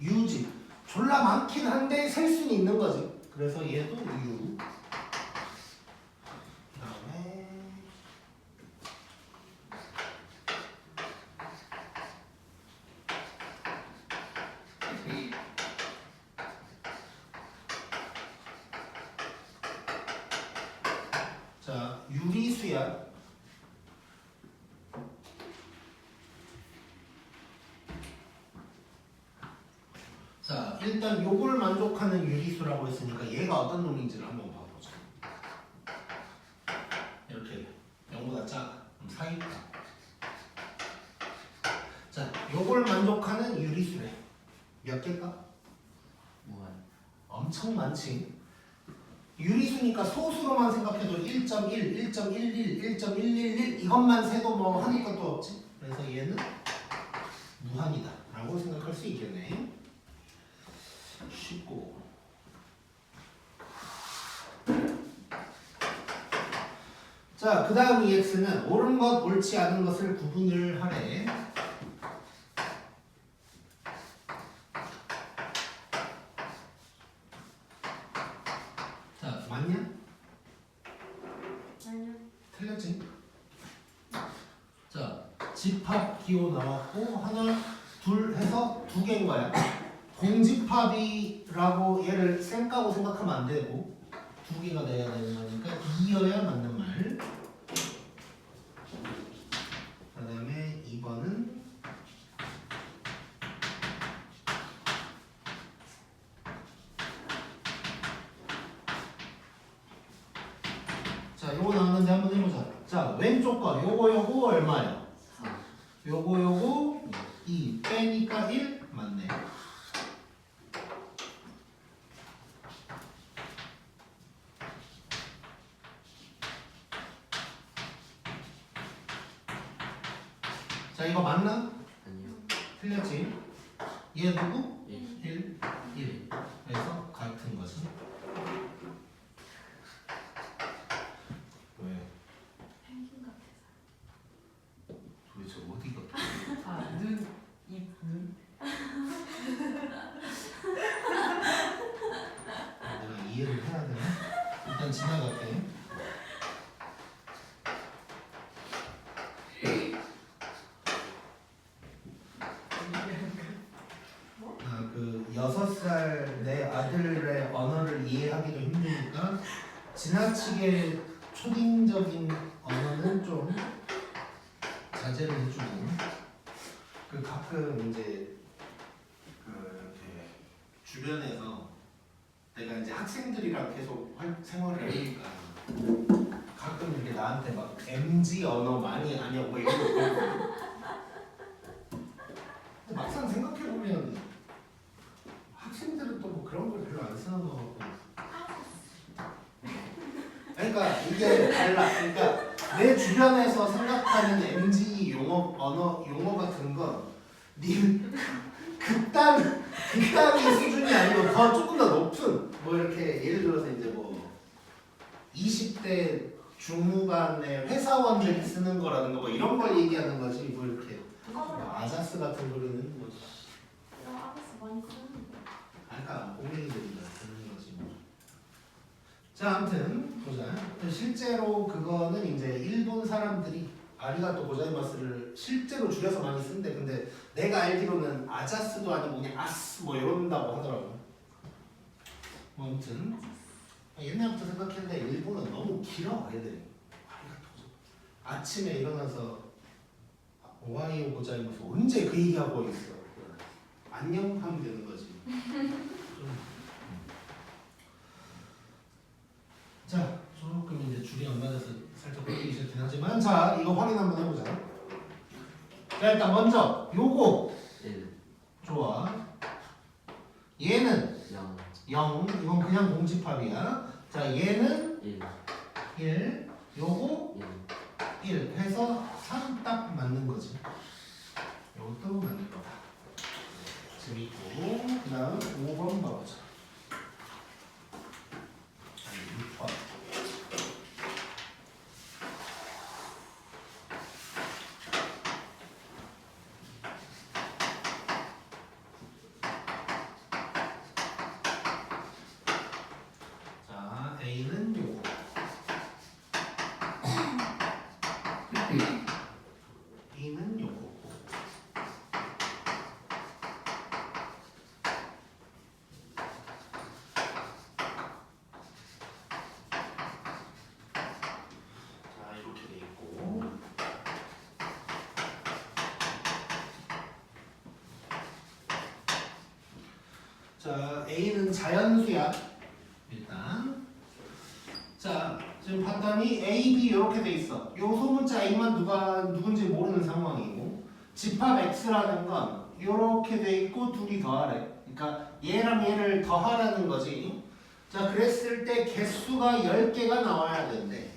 유지. 졸라 많긴 한데 셀 수는 있는 거지. 그래서 얘도 유. 그다음에 자, 유리수야. 자, 일단 요걸 만족하는 유리수라고 했으니까 얘가 어떤 놈인지를 한번 봐보자. 이렇게 0보다 작아. 그럼 4입니다. 자, 요걸 만족하는 유리수래. 몇 개일까? 무한. 엄청 많지. 유리수니까 소수로만 생각해도 1.1, 1.11, 1.111 이것만 세도 뭐 한이 것도 없지. 그래서 얘는 무한이다 라고 생각할 수 있겠네. 쉽고. 자, 그 다음 EX는 옳은 것, 옳지 않은 것을 구분을 하래. 자, 맞냐? 아니요. 틀렸지? 자, 집합 기호 나왔고 하나, 둘 해서 두 개인 거야. 공집합이라고 얘를 쌩까고 생각하면 안 되고 두 개가 돼야 되는 거니까 이어야 맞는 말. 그 다음에 2번은 자, 요거 나왔는데 한번 해보자. 자, 왼쪽 거 요거 얼마야? 요거 2 빼니까 1 맞네. 자 이거 맞나? 아니요. 틀렸지? 얘 누구? 1. 1, 1. 그래서 같은 거지. 왜? 펭귄 같아서. 도대체 어디가? 아, 눈, 입, 눈. 내가 이해를 해야 되나? 일단 지나갈게. 그 6살 내 아들의 언어를 이해하기도 힘드니까 지나치게 초딩적인 언어는 좀 자제를 해주고 그 가끔 이제 그 이렇게 주변에서 내가 이제 학생들이랑 계속 생활을 하니까 가끔 이렇게 나한테 막 MG 언어 많이 아냐고 뭐 이런 거 있거든. 근데 막상 생각해보면 학생들은 또 뭐 그런 걸 별로 안 쓰는 거 같고. 그러니까 이게 달라. 그러니까 내 주변에서 생각하는 MG 용어 같은 건 극단의 수준이 아니고 더 조금 더 높은 뭐 이렇게 예를 들어서 이제 뭐 20대 중후반의 회사원들이 쓰는 거라든가 뭐 이런 걸 얘기하는 거지 뭐 이렇게 뭐 아자스 같은 거는 뭐 아저씨 많이 쓰는데. 그러니까 공인들이 쓰는 거지 뭐. 자 아무튼 보자. 실제로 그거는 이제 일본 사람들이 아리가또 고자이마스를 실제로 줄여서 많이 쓴대. 근데 내가 알기로는 아자스도 아니고 그냥 아스 뭐 이런다고 하더라고. 뭐 아무튼 옛날부터 생각했는데 일본은 너무 길어 애들이. 아침에 일어나서 오하이오 고자이마스 언제 그 얘기하고 있어. 안녕 하면 되는 거지. 자 조금 이제 줄이 안 맞아서 살짝 뺏기기 싫긴 하지만 자 이거 확인 한번 해보자. 자 일단 먼저 요거 1. 좋아. 얘는 0. 0 이건 그냥 공집합이야. 자 얘는 1. 1 요거 1. 1 해서 3 딱 맞는 거지. 요것도 맞는 거다. 지금 있고 그 다음 5번 봐보자. 6번. 자 A는 요거 B는 요거 자 이렇게 돼 있고 자 A는 자연수야 일단. 자 지금 봤더니 A, B 이렇게 돼 있어. 요 소문자 A만 누군지 모르는 상황이고 집합 X라는 건 이렇게 돼 있고 둘이 더하래. 그러니까 얘랑 얘를 더하라는 거지. 자 그랬을 때 개수가 10개가 나와야 된대.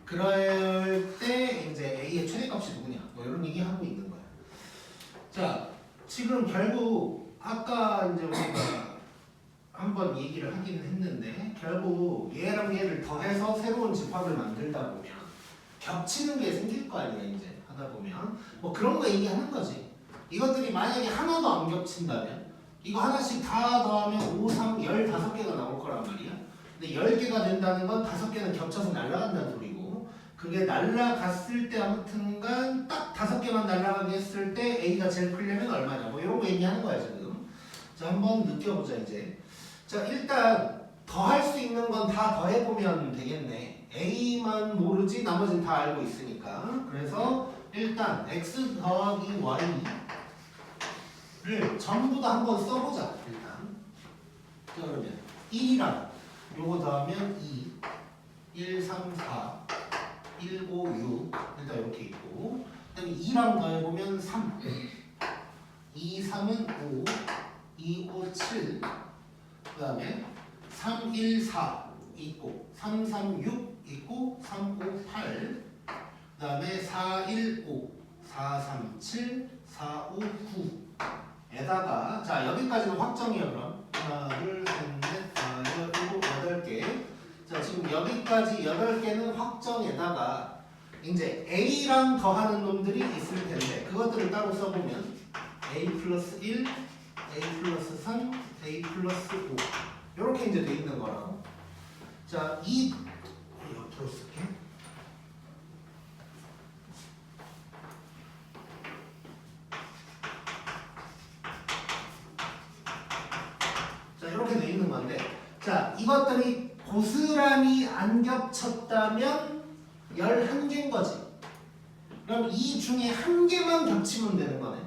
그럴 때 이제 A의 최대값이 누구냐 뭐 이런 얘기 하고 있는 거야. 자 지금 결국 아까 이제 우리가 한번 얘기를 하기는 했는데 결국 얘랑 얘를 더해서 새로운 집합을 만들다 보면 겹치는 게 생길 거 아니야 이제 하다 보면 뭐 그런 거 얘기하는 거지. 이것들이 만약에 하나도 안 겹친다면 이거 하나씩 다 더하면 5, 3, 15개가 나올 거란 말이야. 근데 10개가 된다는 건 5개는 겹쳐서 날아간다는 소리고 그게 날아갔을 때 아무튼간 딱 5개만 날아가게 했을 때 A가 제일 크려면 얼마냐 뭐 이런 거 얘기하는 거야 지금. 자 한번 느껴보자 이제. 자 일단 더할 수 있는 건 다 더해보면 되겠네. A만 모르지 나머지는 다 알고 있으니까. 그래서 일단 X 더하기 Y를 전부 다 한번 써보자 일단. 자 그러면 1이랑 요거 더하면 2 1, 3, 4 1, 5, 6 일단 이렇게 있고 그 다음에 2랑 더해보면 3 2, 3은 5 2, 5, 7 그 다음에 3, 1, 4 있고 3, 3, 6 있고 3, 5, 8 그 다음에 4, 1, 5 4, 4, 3, 7, 4, 5, 9에다가 자 여기까지는 확정이에요. 그럼 하나, 둘, 셋, 넷, 다섯, 일곱, 8개. 자 지금 여기까지 8개는 확정에다가 이제 A랑 더하는 놈들이 있을 텐데 그것들을 따로 써보면 A 플러스 1, A 플러스 3, A 플러스 5 이렇게 이제 돼 있는 거라고. 자, 옆으로 쓸게. 자, 이렇게 돼 있는 건데, 자, 이것들이 고스란히 안 겹쳤다면 11개인 거지. 그럼 이 중에 한 개만 겹치면 되는 거네.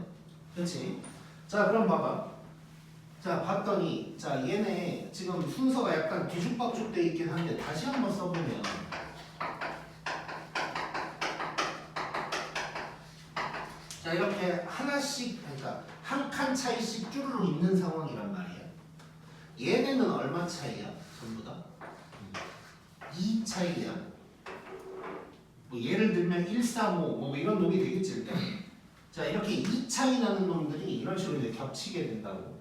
그렇지? 자, 그럼 봐봐. 자, 봤더니 자, 얘네 지금 순서가 약간 뒤죽박죽 돼 있긴 한데 다시 한번 써보면 자, 이렇게 하나씩 그러니까 한 칸 차이씩 쭈루루 있는 상황이란 말이야. 얘네는 얼마 차이야? 전부 다? 2 차이야. 뭐 예를 들면 1, 3, 5 뭐 이런 놈이 되겠지 일단. 자, 이렇게 2 차이 나는 놈들이 이런 식으로 이제 겹치게 된다고.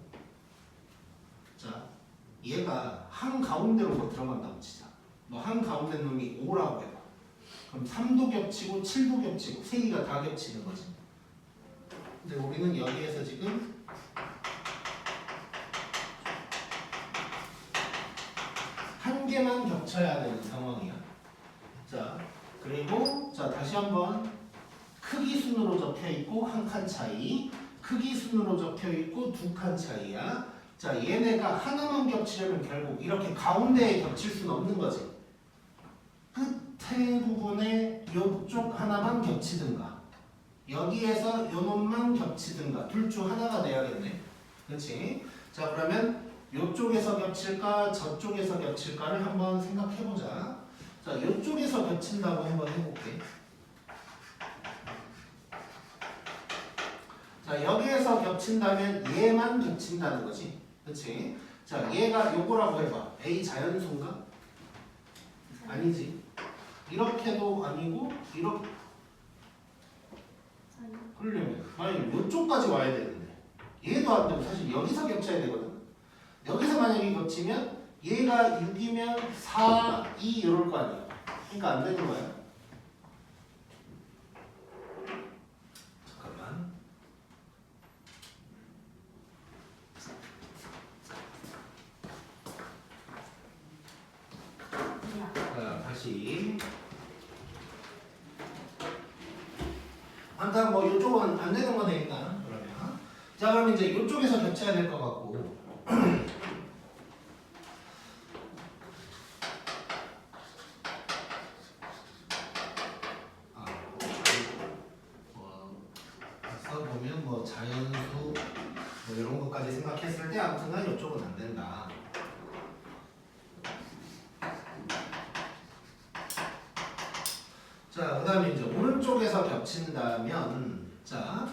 자, 얘가 한 가운데로 뭐 들어간다고 치자. 뭐 한 가운데 놈이 5라고 해봐. 그럼 3도 겹치고 7도 겹치고 3개가 다 겹치는 거지. 근데 우리는 여기에서 지금 한 개만 겹쳐야 되는 상황이야. 자, 그리고 자 다시 한번 크기 순으로 적혀 있고 한 칸 차이, 크기 순으로 적혀 있고 2칸 차이야. 자, 얘네가 하나만 겹치려면 결국 이렇게 가운데에 겹칠 수는 없는 거지. 끝에 부분에 이쪽 하나만 겹치든가 여기에서 요 놈만 겹치든가 둘 중 하나가 돼야겠네. 그렇지? 자, 그러면 이쪽에서 겹칠까 저쪽에서 겹칠까를 한번 생각해보자. 자, 이쪽에서 겹친다고 한번 해볼게. 자, 여기에서 겹친다면 얘만 겹친다는 거지. 그치? 자, 얘가 요거라고 해봐. A 자연수인가? 아니지. 이렇게도 아니고 이렇게 그러려면 만약에 요쪽까지 와야 되는데 얘도 안 되고 사실 여기서 겹쳐야 되거든. 여기서 만약에 겹치면 얘가 6이면 4, 2 이럴 거 아니야. 그러니까 안 되는 거야. 잠깐만. 자, 다시. 아무튼 뭐 이쪽은 안 되는 거니까 그러면. 자, 그럼 이제 이쪽에서 겹쳐야 될 것 같고. 보면 뭐 자연수 뭐 이런 것까지 생각했을 때 아무튼간 이쪽은 안 된다. 자, 그다음에 이제 오른쪽에서 겹친다면 자,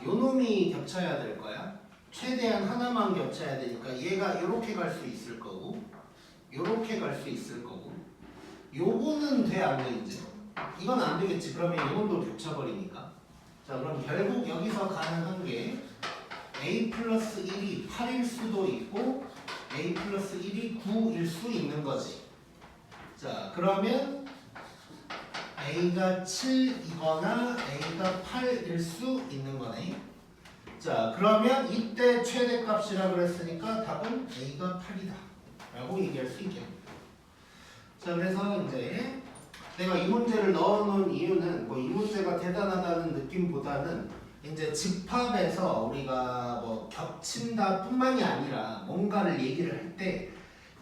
요 놈이 겹쳐야 될 거야. 최대한 하나만 겹쳐야 되니까 얘가 요렇게 갈 수 있을 거고 요렇게 갈 수 있을 거고 요거는 돼 안 돼 이제? 이건 안 되겠지. 그러면 요건도 겹쳐버리니까. 자, 그럼 결국 여기서 가능한 게 A 플러스 1이 8일 수도 있고 A 플러스 1이 9일 수 있는 거지. 자, 그러면 A가 7이거나 A가 8일 수 있는 거네. 자, 그러면 이때 최대값이라 그랬으니까 답은 A가 8이다 라고 얘기할 수 있겠네. 자, 그래서 이제 내가 이 문제를 넣어놓은 이유는 뭐 이 문제가 대단하다는 느낌보다는 이제 집합에서 우리가 뭐 겹친다 뿐만이 아니라 뭔가를 얘기를 할 때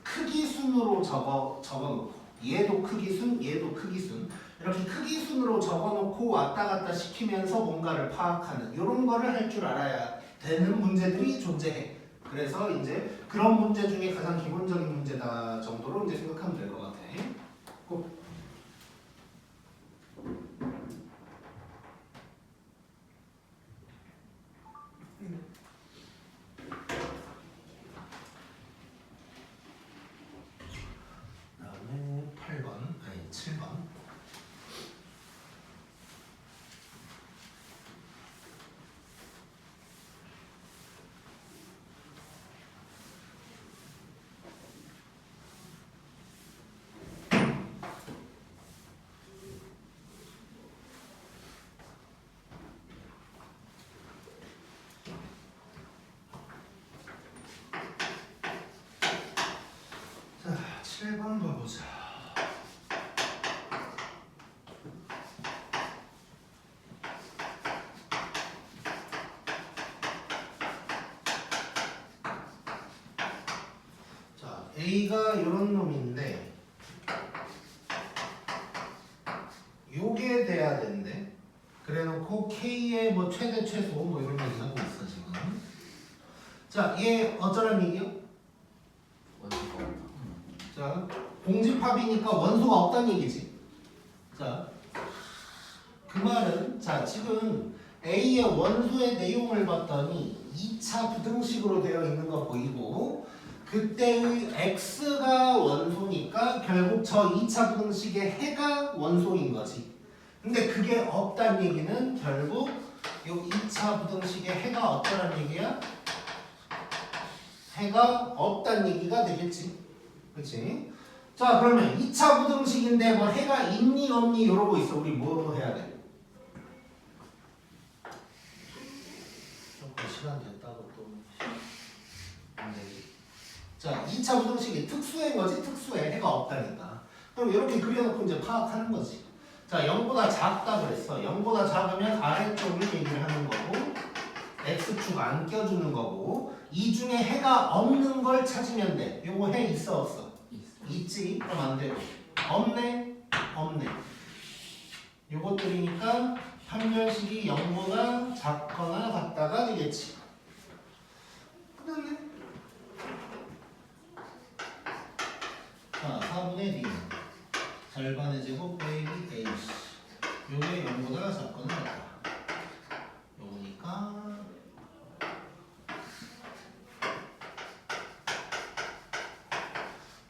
크기 순으로 적어놓고 얘도 크기 순, 얘도 크기 순 이렇게 크기 순으로 적어놓고 왔다 갔다 시키면서 뭔가를 파악하는 이런 거를 할 줄 알아야 되는 문제들이 존재해. 그래서 이제 그런 문제 중에 가장 기본적인 문제다 정도로 이제 생각하면 될 것 같아. 꼭 그다음에 8번 아니 7번 7번 가보자. 자, A가 이런 놈인데 요게 돼야 된대. 그래놓고 K의 뭐 최대 최소 뭐 이런 거 얘기하고 있어 지금. 자, 얘 어쩌란 얘기요? 원소가 없다. 자, 공집합이니까 원소가 없다는 얘기지. 자, 그 말은 자 지금 A의 원소의 내용을 봤더니 2차 부등식으로 되어 있는 거 보이고 그때의 X가 원소니까 결국 저 2차 부등식의 해가 원소인 거지. 근데 그게 없다는 얘기는 결국 이 2차 부등식의 해가 없다는 얘기야? 해가 없다는 얘기가 되겠지. 그치? 자, 그러면 2차 부등식인데 뭐 해가 있니 없니 이러고 있어. 우리 뭐 해야 돼? 조금 시간 됐다고 또. 근데 자, 2차 부등식이 특수해인 거지. 특수해. 해가 없다니까. 그럼 이렇게 그려놓고 이제 파악하는 거지. 자, 0보다 작다 그랬어. 0보다 작으면 아래쪽을 얘기를 하는 거고 X축 안 껴주는 거고 이 중에 해가 없는 걸 찾으면 돼. 요거 해 있어 없어? 있어. 있지? 그럼 안 돼. 없네? 없네. 요것들이니까 판별식이 0보다 작거나 같다가 되겠지. 끝났네. 자, 4분의 D 절반의 제곱 빼기 A 요게 0보다 작거나 같다. 요거니까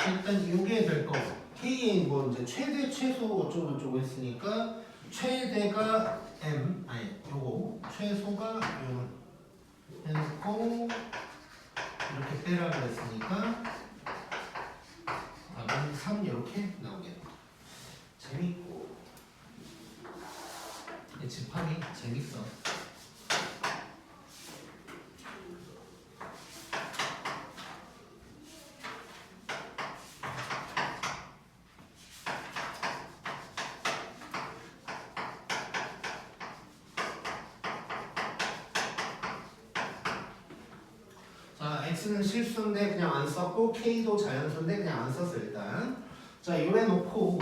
일단 요게 될 거고 K의 뭐 이제 최대 최소 어쩌고 저쩌고 했으니까 최대가 M 아니 요거 최소가 요 해놓고 이렇게 빼라 그랬으니까 답은 3 이렇게 나오겠다. 재밌고 집합이 재밌어. 자, X는 실수인데 그냥 안 썼고 K도 자연수인데 그냥 안 썼어 일단. 자, 요래 놓고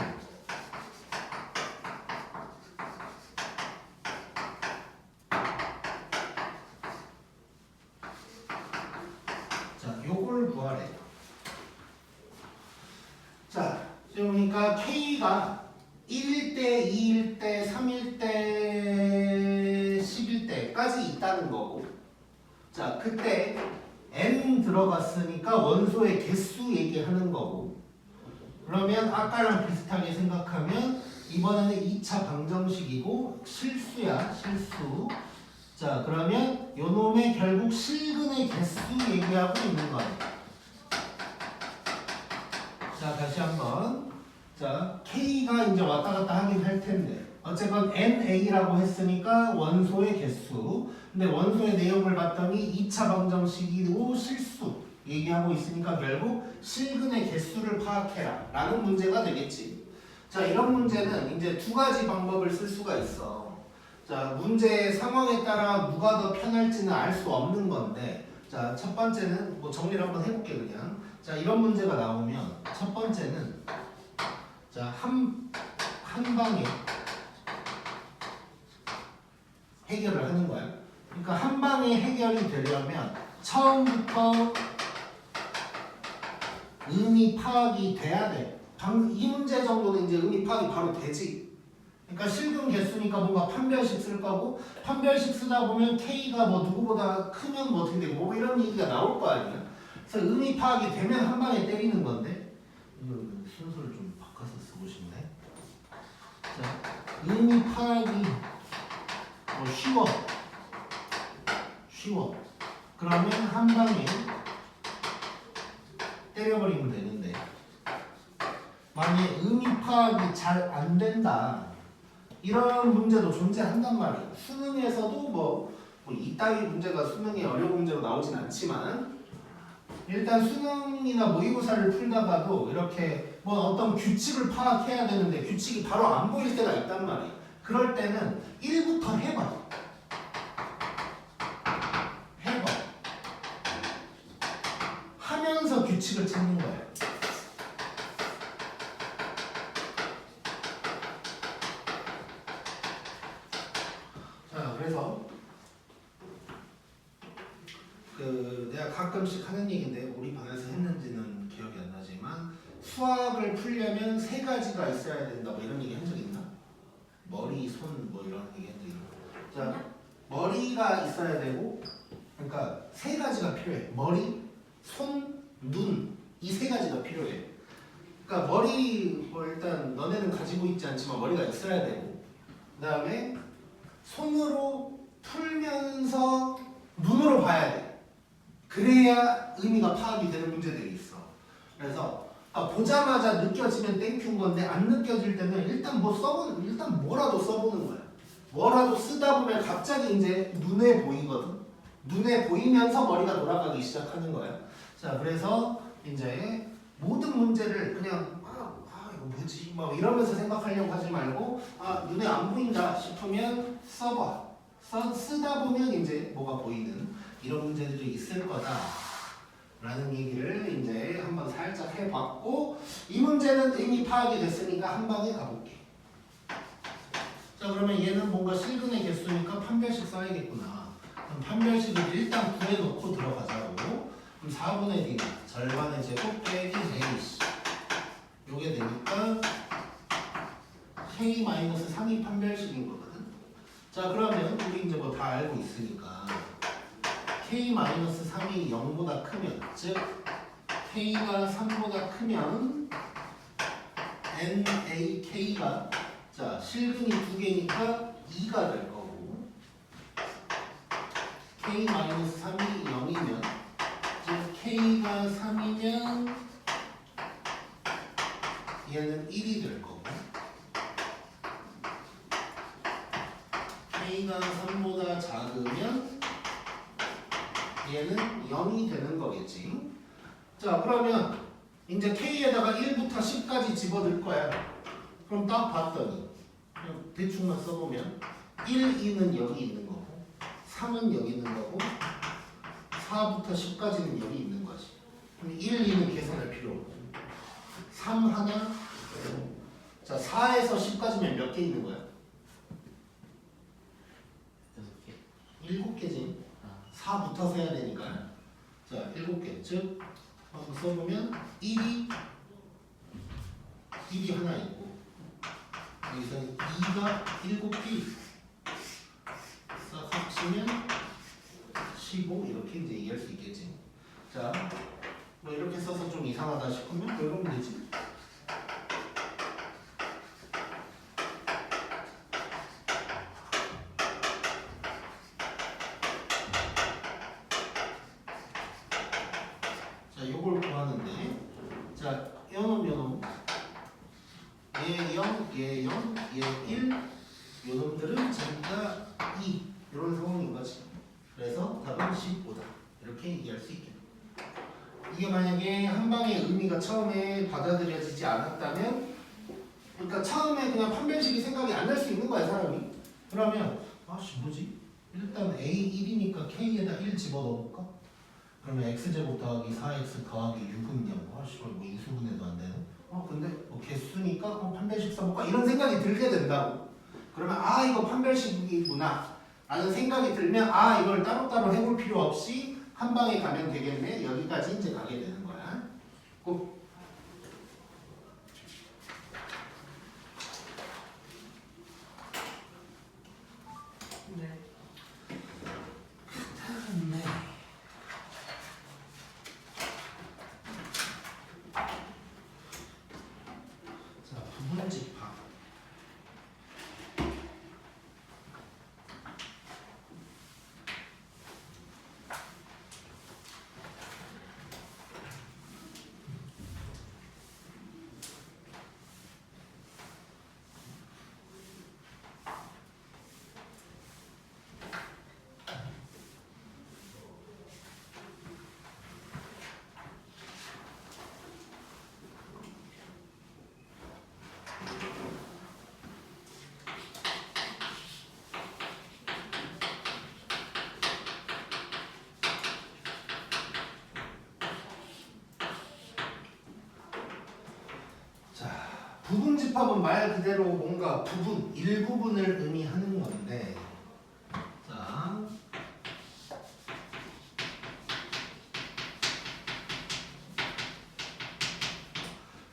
자, 요걸 구하래. 자, 그러니까 K가 1일 때, 2일 때, 3일 때, 10일 때까지 있다는 거고 자, 그때 N 들어갔으니까 원소의 개수 얘기하는 거고 그러면 아까랑 비슷하게 생각하면 이번에는 2차 방정식이고 실수야 실수. 자, 그러면 요 놈의 결국 실근의 개수 얘기하고 있는 거야. 자, 다시 한번. 자, K가 이제 왔다 갔다 하긴 할 텐데 어쨌건 NA라고 했으니까 원소의 개수. 근데 원소의 내용을 봤더니 2차 방정식이고 실수 얘기하고 있으니까 결국 실근의 개수를 파악해라 라는 문제가 되겠지. 자, 이런 문제는 이제 두 가지 방법을 쓸 수가 있어. 자, 문제의 상황에 따라 누가 더 편할지는 알 수 없는 건데 자, 첫 번째는 뭐 정리를 한번 해볼게 그냥. 자, 이런 문제가 나오면 첫 번째는 자, 한 방에 해결을 하는 거야. 그러니까 한 방에 해결이 되려면 처음부터 의미 파악이 돼야 돼. 이 문제 정도는 이제 의미 파악이 바로 되지. 그러니까 실근 개수니까 뭔가 판별식 쓸 거고 판별식 쓰다 보면 K가 뭐 누구보다 크면 뭐 어떻게 되고 뭐 이런 얘기가 나올 거 아니야. 그래서 의미 파악이 되면 한 방에 때리는 건데 이거 순서를 좀 바꿔서 쓰고 싶네. 자, 의미 파악이 쉬워. 그러면 한 방에 때려버리면 되는데 만약에 의미 파악이 잘 안 된다 이런 문제도 존재한단 말이야. 수능에서도 뭐 이따위 문제가 수능에 어려운 문제로 나오진 않지만 일단 수능이나 모의고사를 풀다가도 이렇게 뭐 어떤 규칙을 파악해야 되는데 규칙이 바로 안 보일 때가 있단 말이에요. 그럴 때는 1부터 해봐. 하면서 규칙을 찾는 거예요. 자, 그래서 내가 가끔씩 하는 얘기인데 우리 반에서 했는지는 기억이 안 나지만 수학을 풀려면 세 가지가 있어야 된다 뭐 이런 얘기 한 적 있나? 머리, 손 뭐 이런 얘기 한 적 있나? 자, 머리가 있어야 되고 그러니까 세 가지가 필요해. 머리, 손, 눈 이 세 가지가 필요해. 그러니까 머리 뭐 일단 너네는 가지고 있지 않지만 머리가 있어야 되고 그 다음에 손으로 풀면서 눈으로 봐야 돼. 그래야 의미가 파악이 되는 문제들이 있어. 그래서 보자마자 느껴지면 땡큐인 건데 안 느껴질 때는 일단 일단 뭐라도 써보는 거야. 뭐라도 쓰다 보면 갑자기 이제 눈에 보이거든. 눈에 보이면서 머리가 돌아가기 시작하는 거야. 자, 그래서 이제 모든 문제를 그냥 이거 뭐지? 막 이러면서 생각하려고 하지 말고 눈에 안 보인다 싶으면 써봐. 쓰다 보면 이제 뭐가 보이는 이런 문제들이 있을 거다. 라는 얘기를 이제 한번 살짝 해봤고 이 문제는 이미 파악이 됐으니까 한 방에 가볼게. 자, 그러면 얘는 뭔가 실근의 개수니까 판별식 써야겠구나. 그럼 판별식을 일단 구해놓고 들어가자고. 그럼 4분의 D 절반의 제곱 빼기 A씨 요게 되니까 K-3이 판별식인 거거든. 자, 그러면 우리 이제 뭐 다 알고 있으니까 K-3이 0보다 크면 즉 K가 3보다 크면 NAK가 자 실근이 2개니까 2가 될 거고 K-3이 0이면 즉 K가 3이면 얘는 1이 될 거고 K가 3보다 작으면 얘는 0이 되는 거겠지. 자, 그러면 이제 K에다가 1부터 10까지 집어넣을 거야. 그럼 딱 봤더니 그냥 대충만 써보면 1, 2는 여기 있는 거고 3은 여기 있는 거고 4부터 10까지는 여기 있는 거지. 그럼 1, 2는 계산할 필요 없고 3 하나 자 4에서 10까지면 몇 개 있는 거야? 6개. 7개지. 4부터 세야 되니까 자 7개 즉 한번 써보면 1이 하나 있고 여기서 2가 7개 싹 합치면 15 이렇게 이제 얘기할 수 있겠지. 자 뭐 이렇게 써서 좀 이상하다 싶으면 이러면 되지. 자, 요걸 구하는데 자, 요놈 얘 0, 얘 0, 얘 1 요놈들은 전부 다 2 이런 상황인 거지. 그래서 답은 15다 이렇게 얘기할 수 있겠다. 이게 만약에 한 방의 의미가 처음에 받아들여지지 않았다면 그러니까 처음에 그냥 판별식이 생각이 안 날 수 있는 거야 사람이. 그러면 뭐지? 일단 A1이니까 K에다 1 집어넣어볼까? 그러면 x제곱 더하기 4x 더하기 6은 0. 뭐 인수분해도 안 되는. 근데 뭐 개수니까 판별식 써볼까? 이런 생각이 들게 된다고. 그러면 이거 판별식이구나 라는 생각이 들면 이걸 따로따로 해볼 필요 없이 한 방에 가면 되겠네. 여기까지 이제 가게 되는 거야. 꼭. 네. 네. 자, 부분집합. 부분집합은 말 그대로 뭔가 부분, 일부분을 의미하는 건데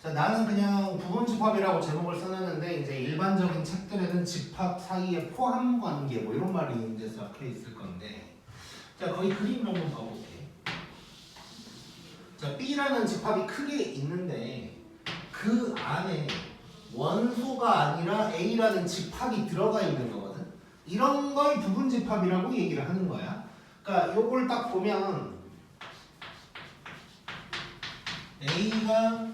자, 나는 그냥 부분집합이라고 제목을 써놨는데 이제 일반적인 책들에는 집합 사이의 포함 관계 뭐 이런 말이 이제 적혀 있을 건데 자 거기 그림을 한번 봐볼게. 자 B라는 집합이 크게 있는데 그 안에 원소가 아니라 A라는 집합이 들어가 있는 거거든. 이런 걸 부분집합이라고 얘기를 하는 거야. 그러니까 요걸 딱 보면 A가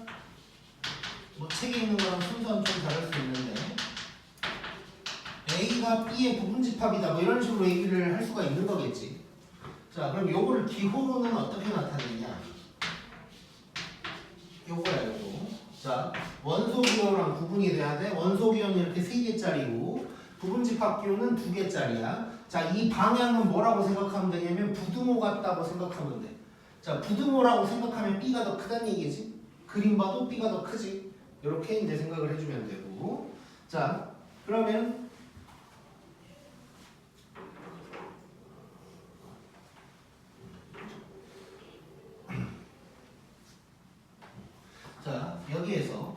뭐 책에 있는 거랑 순서는 좀 다를 수 있는데 A가 B의 부분집합이다 뭐 이런 식으로 얘기를 할 수가 있는 거겠지. 자 그럼 요거를 기호로는 어떻게 나타내냐 요거야 요거. 자 원소 기호랑 구분이 돼야 돼. 원소 기호는 이렇게 3개짜리고 부분집합 기호는 2개짜리야. 자 이 방향은 뭐라고 생각하면 되냐면 부등호 같다고 생각하면 돼. 자 부등호라고 생각하면 B가 더 크다는 얘기지. 그림 봐도 B가 더 크지. 이렇게 이제 생각을 해주면 되고. 자 그러면 자 여기에서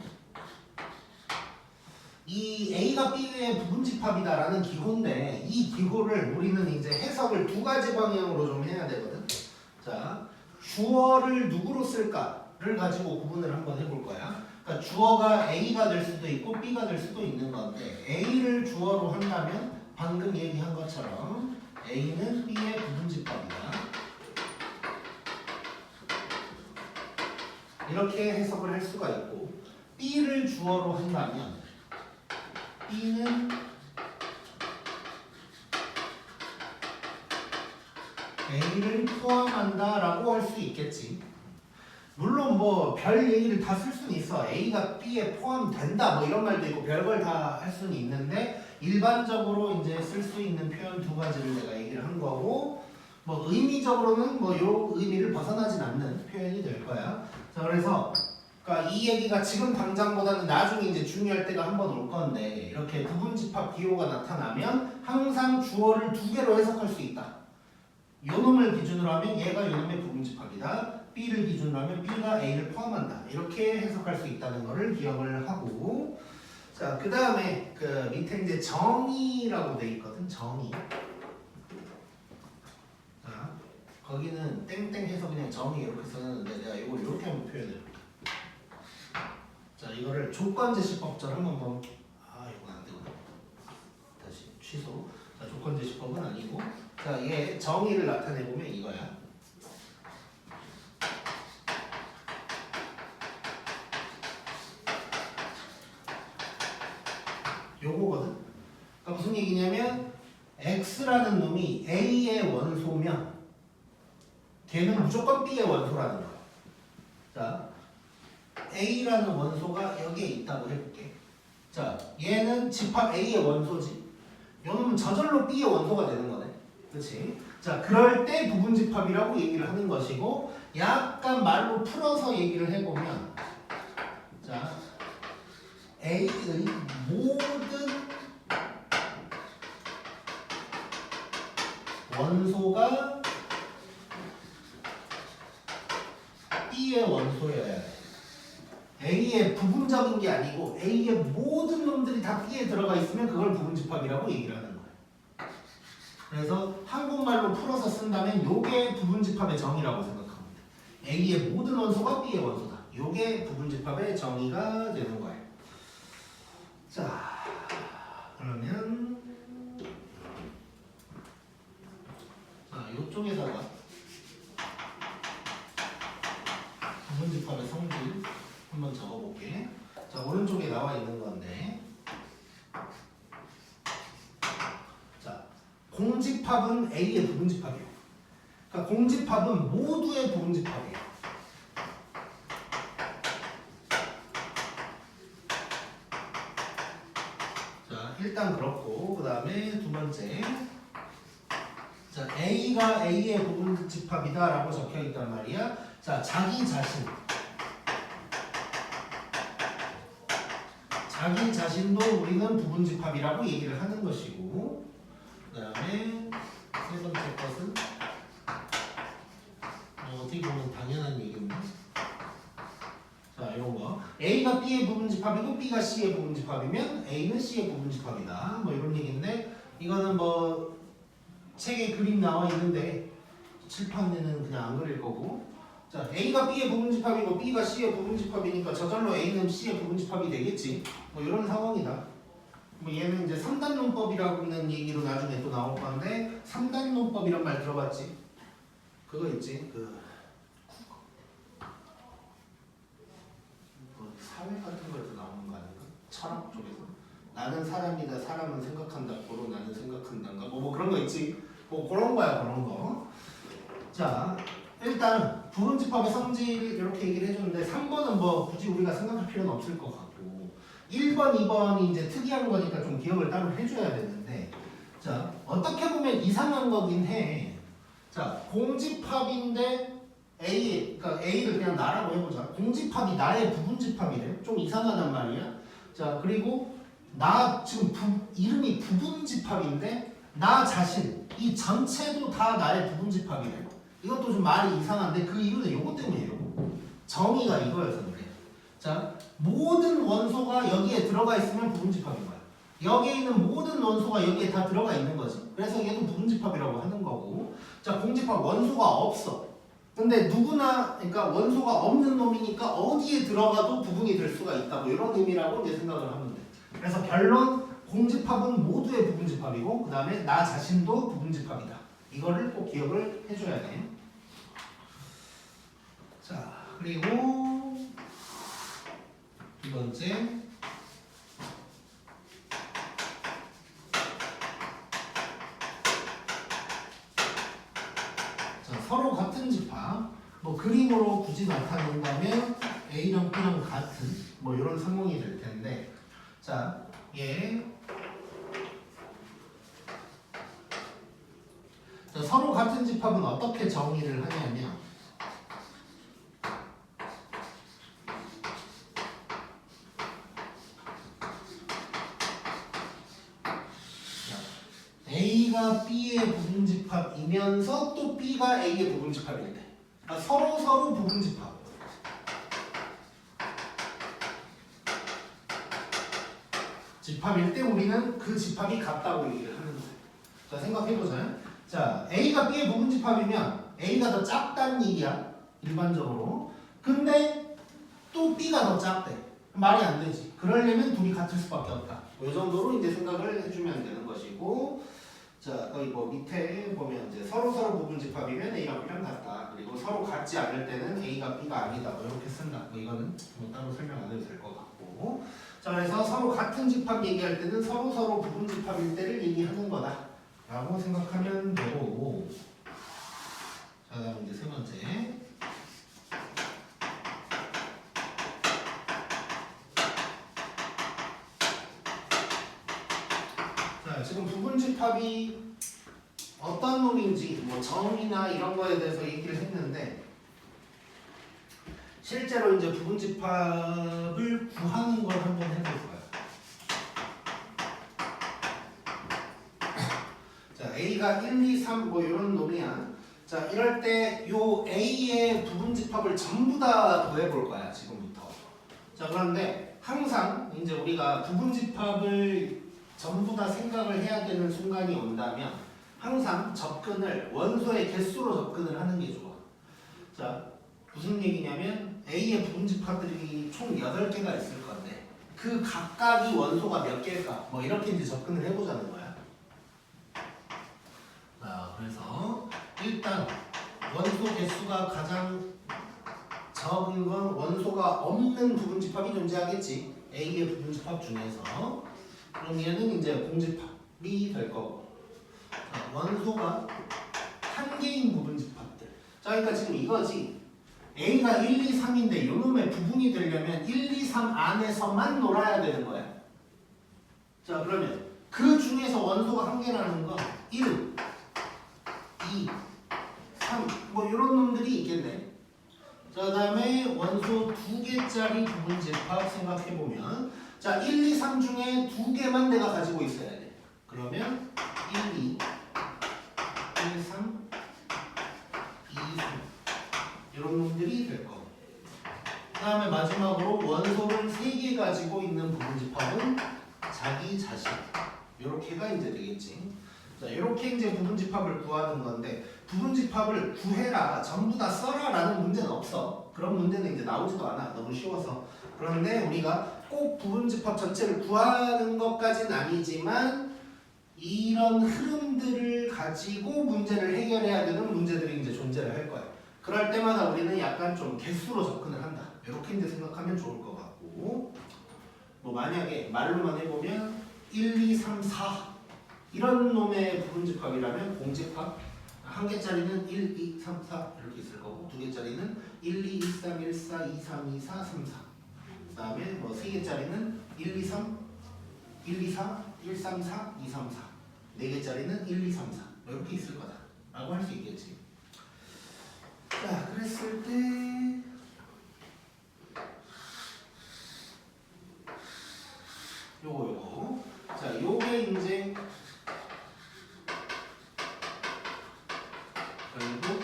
이 A가 B의 부분집합이다라는 기호인데 이 기호를 우리는 이제 해석을 2가지 방향으로 좀 해야 되거든. 자 주어를 누구로 쓸까를 가지고 구분을 한번 해볼 거야. 그러니까 주어가 A가 될 수도 있고 B가 될 수도 있는 건데 A를 주어로 한다면 방금 얘기한 것처럼 A는 B의 부분집합이다. 이렇게 해석을 할 수가 있고 B를 주어로 한다면 B는 A를 포함한다라고 할 수 있겠지. 물론 뭐 별 얘기를 다 쓸 수는 있어. A가 B에 포함된다 뭐 이런 말도 있고 별걸 다 할 수는 있는데 일반적으로 이제 쓸 수 있는 표현 2가지를 내가 얘기를 한 거고 뭐 의미적으로는 뭐 요 의미를 벗어나진 않는 표현이 될 거야. 자 그래서 그러니까 이 얘기가 지금 당장보다는 나중에 이제 중요할 때가 한 번 올 건데 이렇게 부분집합 기호가 나타나면 항상 주어를 2개로 해석할 수 있다. 요 놈을 기준으로 하면 얘가 요 놈의 부분집합이다. B를 기준으로 하면 B가 A를 포함한다. 이렇게 해석할 수 있다는 거를 기억을 하고 자 그 다음에 그 밑에 이제 정의라고 돼 있거든. 정의. 자 거기는 땡땡 해서 그냥 정의 이렇게 써놨는데 내가 이걸 이렇게 한번 표현해 볼게. 자 이거를 조건제시법절 한번 봐. 아 이건 안 되구나. 다시 취소. 자 조건제시법은 아니고 자 얘 정의를 나타내 보면 이거야. 요거거든. 그러니까 무슨 얘기냐면 X라는 놈이 A의 원소면 걔는 무조건 B의 원소라는 거야. 자 A라는 원소가 여기에 있다고 해볼게. 자 얘는 집합 A의 원소지. 요놈은 저절로 B의 원소가 되는 거네. 그렇지? 자 그럴 때 부분집합이라고 얘기를 하는 것이고 약간 말로 풀어서 얘기를 해보면 자 A의 모든 원소가 B의 원소여야 돼. A의 부분적인 게 아니고 A의 모든 놈들이 다 B에 들어가 있으면 그걸 부분집합이라고 얘기를 하는 거야. 그래서 한국말로 풀어서 쓴다면 요게 부분집합의 정의라고 생각하면 돼. A의 모든 원소가 B의 원소다. 요게 부분집합의 정의가 되는 거예요. 자, 그러면 자, 요쪽에다가 부분집합의 성질 한번 적어볼게. 자, 오른쪽에 나와 있는 건데 자, 공집합은 A의 부분집합이에요. 그러니까 공집합은 모두의 부분집합이에요. 일단 그렇고 그 다음에 두 번째 자 A가 A의 부분집합이다 라고 적혀있단 말이야. 자 자기 자신 자기 자신도 우리는 부분집합이라고 얘기를 하는 것이고, 그 다음에 세 번째 것은 어떻게 보면 당연한 얘기인데, 자 이런 거 A가 B의 부분집합이고 B가 C의 부분집합이면 A는 C의 부분집합이다. 뭐 이런 얘기인데 이거는 뭐 책에 그림 나와 있는데 칠판에는 그냥 안 그릴 거고. 자, A가 B의 부분집합이고 B가 C의 부분집합이니까 저절로 A는 C의 부분집합이 되겠지. 뭐 이런 상황이다. 뭐 얘는 이제 3단론법이라는 얘기로 나중에 또 나올 건데 3단론법이란 말 들어봤지? 그거 있지? 뭐 사회 같은 거에서 나오는 거 아닌가? 철학 쪽에서 나는 사람이다, 사람은 생각한다, 고로 나는 생각한다인가? 뭐 그런 거 있지? 뭐 그런 거야, 그런 거. 자, 일단 부분집합의 성질 이렇게 얘기를 해줬는데 3번은 뭐 굳이 우리가 생각할 필요는 없을 것 같고 1번, 2번이 이제 특이한 거니까 좀 기억을 따로 해줘야 되는데, 자 어떻게 보면 이상한 거긴 해. 자 공집합인데 A, 그러니까 A를 그냥 나라고 해보자. 공집합이 나의 부분집합이래. 좀 이상하단 말이야. 자 그리고 나 지금 이름이 부분집합인데 나 자신 이 전체도 다 나의 부분집합이래. 이것도 좀 말이 이상한데 그 이유는 이것 때문이에요. 정의가 이거여서 그래. 자 모든 원소가 여기에 들어가 있으면 부분집합인 거야. 여기에 있는 모든 원소가 여기에 다 들어가 있는 거지. 그래서 얘도 부분집합이라고 하는 거고. 자 공집합 원소가 없어. 근데 누구나 그러니까 원소가 없는 놈이니까 어디에 들어가도 부분이 될 수가 있다. 뭐 이런 의미라고 이제 생각을 하면 돼. 그래서 결론 공집합은 모두의 부분집합이고 그 다음에 나 자신도 부분집합이다. 이거를 꼭 기억을 해줘야 돼. 자 그리고 두 번째 서로 같은 집합, 뭐 그림으로 굳이 나타낸다면 A랑 B랑 같은 뭐 이런 상황이 될 텐데, 자, 자, 서로 같은 집합은 어떻게 정의를 하냐면, A가 B의 부분집합이면서 또 B가 A의 부분집합일 때, 그러니까 서로 부분집합. 집합일 때 우리는 그 집합이 같다고 얘기를 하는 거예요. 자 생각해보자. 자 A가 B의 부분집합이면 A가 더 작다는 얘기야 일반적으로. 근데 또 B가 더 작대. 말이 안 되지. 그러려면 둘이 같을 수밖에 없다. 이 정도로 이제 생각을 해주면 되는 것이고, 자 거기 뭐 밑에 보면 이제 서로 부분집합이면 A랑 B랑 같다. 그리고 서로 같지 않을 때는 A가 B가 아니다. 뭐 이렇게 쓴다. 뭐 이거는 뭐 따로 설명 안 해도 될 것 같고. 자 그래서 서로 같은 집합 얘기할 때는 서로 부분집합일 때를 얘기하는 거다. 라고 생각하면 되고. 자 다음 이제 세 번째. 지금 부분집합이 어떤 놈인지 뭐 정의나 이런 거에 대해서 얘기를 했는데 실제로 이제 부분집합을 구하는 걸 한번 해볼 거예요. 자 A가 1, 2, 3 뭐 이런 놈이야. 자 이럴 때 요 A의 부분집합을 전부 다 더해볼 거야 지금부터. 자 그런데 항상 이제 우리가 부분집합을 전부 다 생각을 해야 되는 순간이 온다면 항상 접근을 원소의 개수로 접근을 하는 게 좋아. 자, 무슨 얘기냐면 A의 부분집합들이 총 8개가 있을 건데 그 각각이 원소가 몇 개일까? 뭐 이렇게 이제 접근을 해보자는 거야. 자, 그래서 일단 원소 개수가 가장 적은 건 원소가 없는 부분집합이 존재하겠지. A의 부분집합 중에서. 그럼 얘는 이제 공집합이 될 거고. 자, 원소가 한 개인 부분집합들. 자, 그러니까 지금 이거지. A가 1, 2, 3인데 이놈의 부분이 되려면 1, 2, 3 안에서만 놀아야 되는 거야. 자, 그러면 그 중에서 원소가 한 개라는 건 1, 2, 3, 뭐 이런 놈들이 있겠네. 자, 그 다음에 원소 2개짜리 부분집합 생각해보면 자, 1, 2, 3 중에 2개만 내가 가지고 있어야 돼. 그러면 1, 2, 1, 3, 2, 3 이런 놈들이 될 거고. 그 다음에 마지막으로 원소를 3개 가지고 있는 부분집합은 자기 자신. 이렇게가 이제 되겠지. 자, 이렇게 이제 부분집합을 구하는 건데 부분집합을 구해라, 전부 다 써라 라는 문제는 없어. 그런 문제는 이제 나오지도 않아. 너무 쉬워서. 그런데 우리가 꼭 부분집합 전체를 구하는 것까지는 아니지만 이런 흐름들을 가지고 문제를 해결해야 되는 문제들이 이제 존재를 할 거야. 그럴 때마다 우리는 약간 좀 개수로 접근을 한다. 이렇게 이제 생각하면 좋을 것 같고, 뭐 만약에 말로만 해보면 1, 2, 3, 4 이런 놈의 부분집합이라면 공집합 한 개짜리는 1, 2, 3, 4 이렇게 있을 거고, 두 개짜리는 1, 2, 1, 3, 1, 4, 2, 3, 2, 4, 3, 4. 그 다음에 뭐 세 개짜리는 1, 2, 3, 1, 2, 4, 1, 3, 4, 2, 3, 4. 네 개짜리는 1, 2, 3, 4 이렇게 있을 거다 라고 할 수 있겠지. 자, 그랬을 때 요거 자, 요게 이제 결국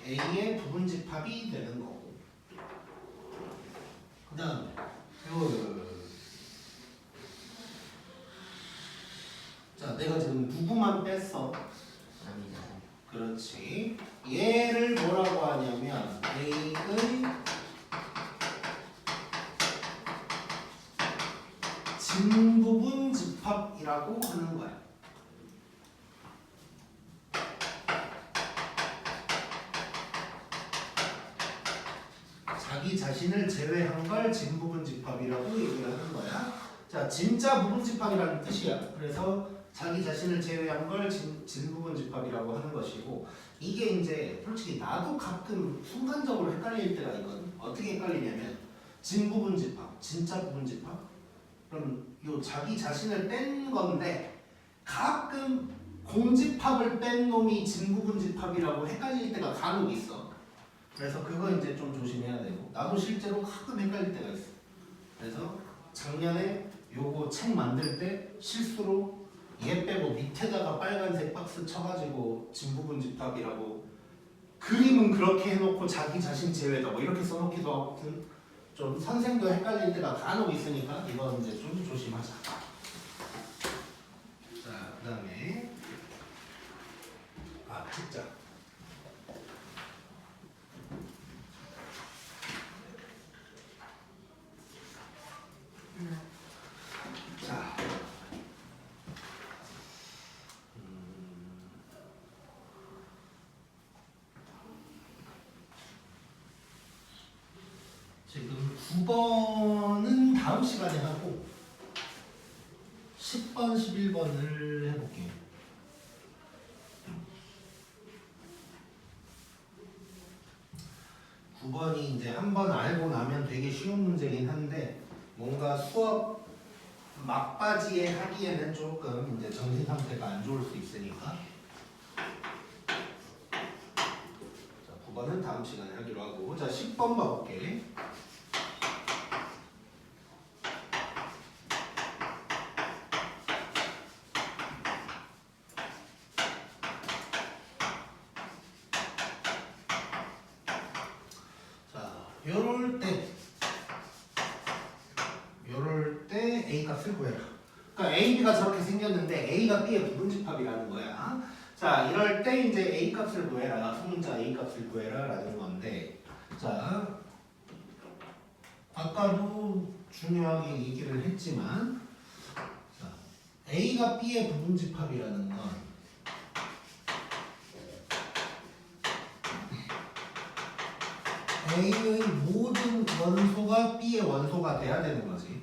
A의 부분집합이 되는 거고, 그 다음에 자, 내가 지금 누구만 뺐어? 아니다. 그렇지. 얘를 뭐라고 하냐면 A의 진부분 집합이라고 하는 거야. 자기 자신을 제외한 걸 진부분 집합이라고 얘기를 하는 거야. 자, 진짜 부분 집합이라는 뜻이야. 그래서 자기 자신을 제외한 걸 진부분 집합이라고 하는 것이고, 이게 이제 솔직히 나도 가끔 순간적으로 헷갈릴 때가 있거든. 어떻게 헷갈리냐면 진부분 집합, 진짜 부분 집합? 그럼 요 자기 자신을 뺀 건데 가끔 공집합을 뺀 놈이 진부분 집합이라고 헷갈릴 때가 간혹 있어. 그래서 그거 이제 좀 조심해야 되고, 나도 실제로 가끔 헷갈릴 때가 있어. 그래서 작년에 요거 책 만들 때 실수로 얘 빼고 밑에다가 빨간색 박스 쳐가지고 진부분 집합이라고 그림은 그렇게 해놓고 자기 자신 제외다 뭐 이렇게 써놓기도 하고, 좀 선생도 헷갈릴 때가 간혹 있으니까 이건 이제 좀 조심하자. 자, 그 다음에 진짜 자, 지금 9번은 다음 시간에 하고 10번, 11번을 해볼게요. 구 번이 이제 한번 알고 나면 되게 쉬운 문제긴 한데 뭔가 수업 막바지에 하기에는 조금 이제 정신 상태가 안 좋을 수 있으니까, 자, 9번은 다음 시간에 하기로 하고, 자, 10번 봐볼게. 자, 요럴 때 A 값을 구해라. 그러니까 A, B가 저렇게 생겼는데 A가 B의 부분집합이라는 거야. 자, 이럴 때 이제 A 값을 구해라, 소문자 A 값을 구해라 라는 건데, 자, 아까도 중요하게 얘기를 했지만, 자, A가 B의 부분집합이라는 건 A의 모든 원소가 B의 원소가 돼야 되는 거지.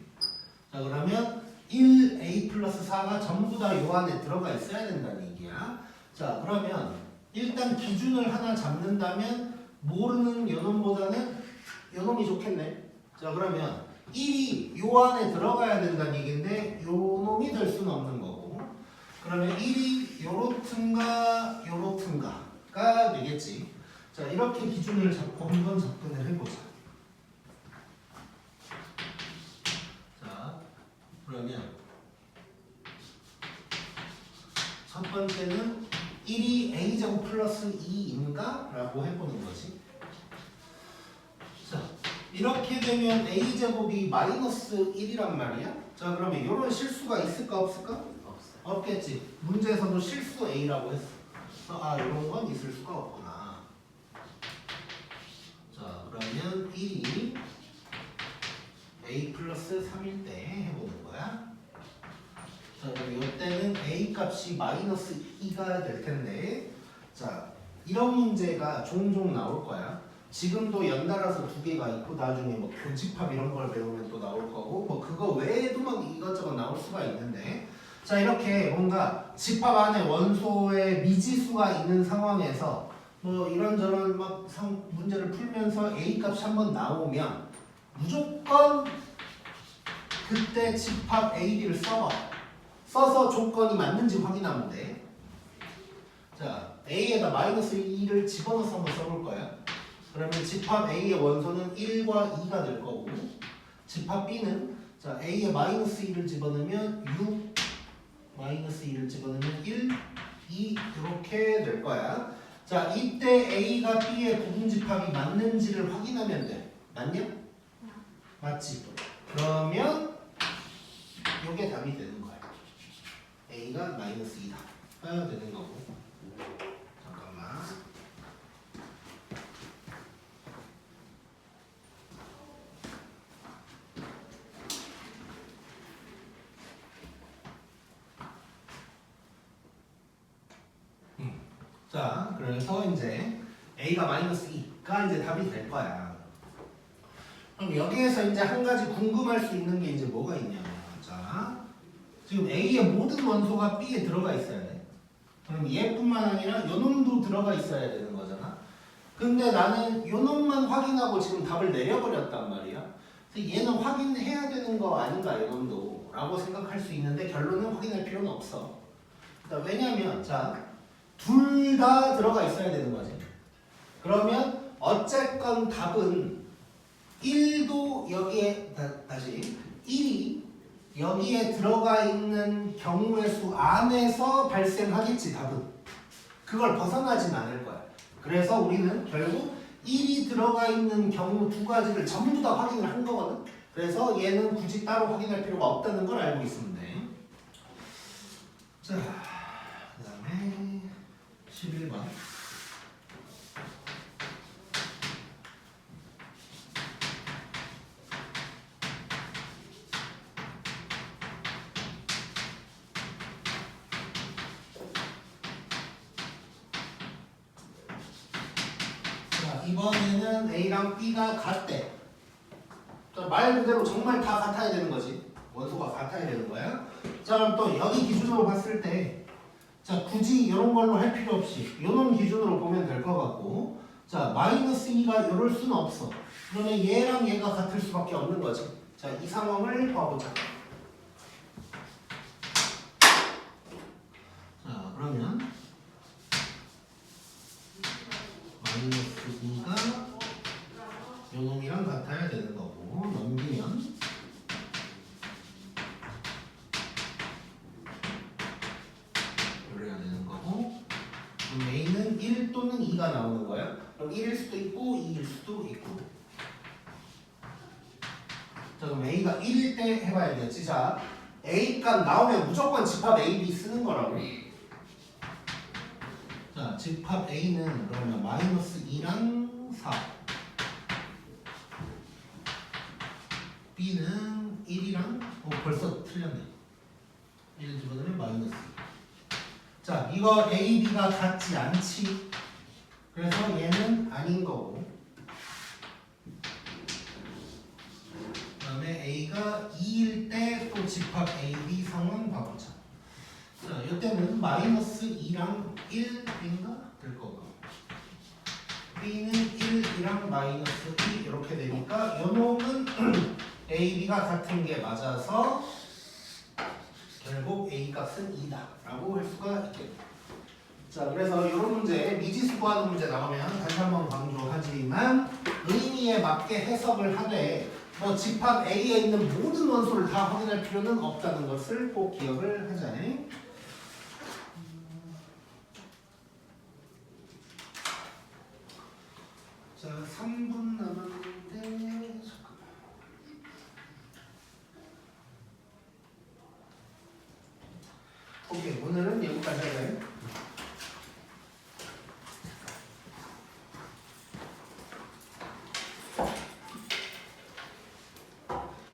자, 그러면 1A 플러스 4가 전부 다 요 안에 들어가 있어야 된다는 얘기야. 자, 그러면 일단 기준을 하나 잡는다면 모르는 요놈보다는 요놈이 좋겠네. 자, 그러면 1이 요 안에 들어가야 된다는 얘기인데 요놈이 될 수는 없는 거고, 그러면 1이 요렇든가가 되겠지. 자, 이렇게 기준을 잡고 한번 접근을 해보자. 제곱 플러스 2인가? 라고 해보는 거지. 자, 이렇게 되면 a제곱이 마이너스 1이란 말이야. 자, 그러면 이런 실수가 있을까 없을까? 없어요. 없겠지. 문제에서도 실수 a라고 했어. 그래서 이런 건 있을 수가 없구나. 자, 그러면 1이 a 플러스 3일 때 해보는 거야. 자, 그럼 이때는 a 값이 마이너스 2가 될 텐데, 자, 이런 문제가 종종 나올 거야. 지금도 연달아서 두 개가 있고 나중에 뭐 교집합 이런 걸 배우면 또 나올 거고, 뭐 그거 외에도 막 이것저것 나올 수가 있는데, 자, 이렇게 뭔가 집합 안에 원소에 미지수가 있는 상황에서 뭐 이런저런 막 문제를 풀면서 a 값이 한번 나오면 무조건 그때 집합 AB를 써서 조건이 맞는지 확인하면 돼. 자, A에다 마이너스 2를 집어넣어서 한번 써볼 거야. 그러면 집합 A의 원소는 1과 2가 될 거고, 집합 B는 자 A에 마이너스 2를 집어넣으면 6, 마이너스 2를 집어넣으면 1, 2 이렇게 될 거야. 자, 이때 A가 B의 부분집합이 맞는지를 확인하면 돼. 맞냐? 맞지? 그러면 이게 답이 되는 거야. A가 마이너스 2다. 해야 되는 거고. 잠깐만. 자, 그래서 이제 A가 마이너스 2가 이제 답이 될 거야. 그럼 여기에서 이제 한 가지 궁금할 수 있는 게 이제 뭐가 있냐면, 자, 지금 A의 모든 원소가 B에 들어가 있어야 돼. 그럼 얘뿐만 아니라 요 놈도 들어가 있어야 되는 거잖아. 근데 나는 요 놈만 확인하고 지금 답을 내려버렸단 말이야. 그래서 얘는 확인해야 되는 거 아닌가, 요 놈도 라고 생각할 수 있는데 결론은 확인할 필요는 없어. 왜냐면 자, 둘 다 들어가 있어야 되는 거지. 그러면 어쨌건 답은 1도 여기에 다시 1이 여기에 들어가 있는 경우의 수 안에서 발생하겠지. 답은 그걸 벗어나진 않을 거야. 그래서 우리는 결국 1이 들어가 있는 경우 두 가지를 전부 다 확인을 한 거거든. 그래서 얘는 굳이 따로 확인할 필요가 없다는 걸 알고 있으면 돼. 자, 그 다음에 11번. 자, 이번에는 A랑 B가 같대. 자, 말 그대로 정말 다 같아야 되는 거지. 원소가 같아야 되는 거야. 자, 그럼 또 여기 기준으로 봤을 때, 자, 굳이 이런 걸로 할 필요 없이 요놈 기준으로 보면 될 것 같고, 자, 마이너스 2가 이럴 수는 없어. 그러면 얘랑 얘가 같을 수밖에 없는 거지. 자, 이 상황을 봐보자. 자, 그러면 마이너스 2가 요놈이랑 같아야 되는 거고, 넘기면 그래야 되는 거고, 그럼 A는 1 또는 2가 나오는 거야. 그럼 1일 수도 있고 2일 수도 있고. 자, 그럼 A가 1일 때 해봐야겠지. 자, A 값 나오면 무조건 집합 A, B 쓰는 거라고. 자, 집합 A는 그러면 마이너스 2랑 4, B는 1이랑 벌써 틀렸네. 1 집어넣으면 마이너스 2. 자, 이거 A, B가 같지 않지. 그래서 얘는 아닌 거고. 그 다음에 A가 2일 때 또 집합 A, B 상황 봐보자. 자, 이때는 마이너스 2랑 1인가 될 거고, B는 1이랑 마이너스 2 이렇게 되니까 요 놈은 A, B가 같은 게 맞아서 결국 A 값은 2다 라고 할 수가 있겠다. 자, 그래서 이런 문제, 미지수 구하는 문제 나오면 다시 한번 강조하지만 의미에 맞게 해석을 하되 뭐 집합 A에 있는 모든 원소를 다 확인할 필요는 없다는 것을 꼭 기억을 하자. 자, 3분 남았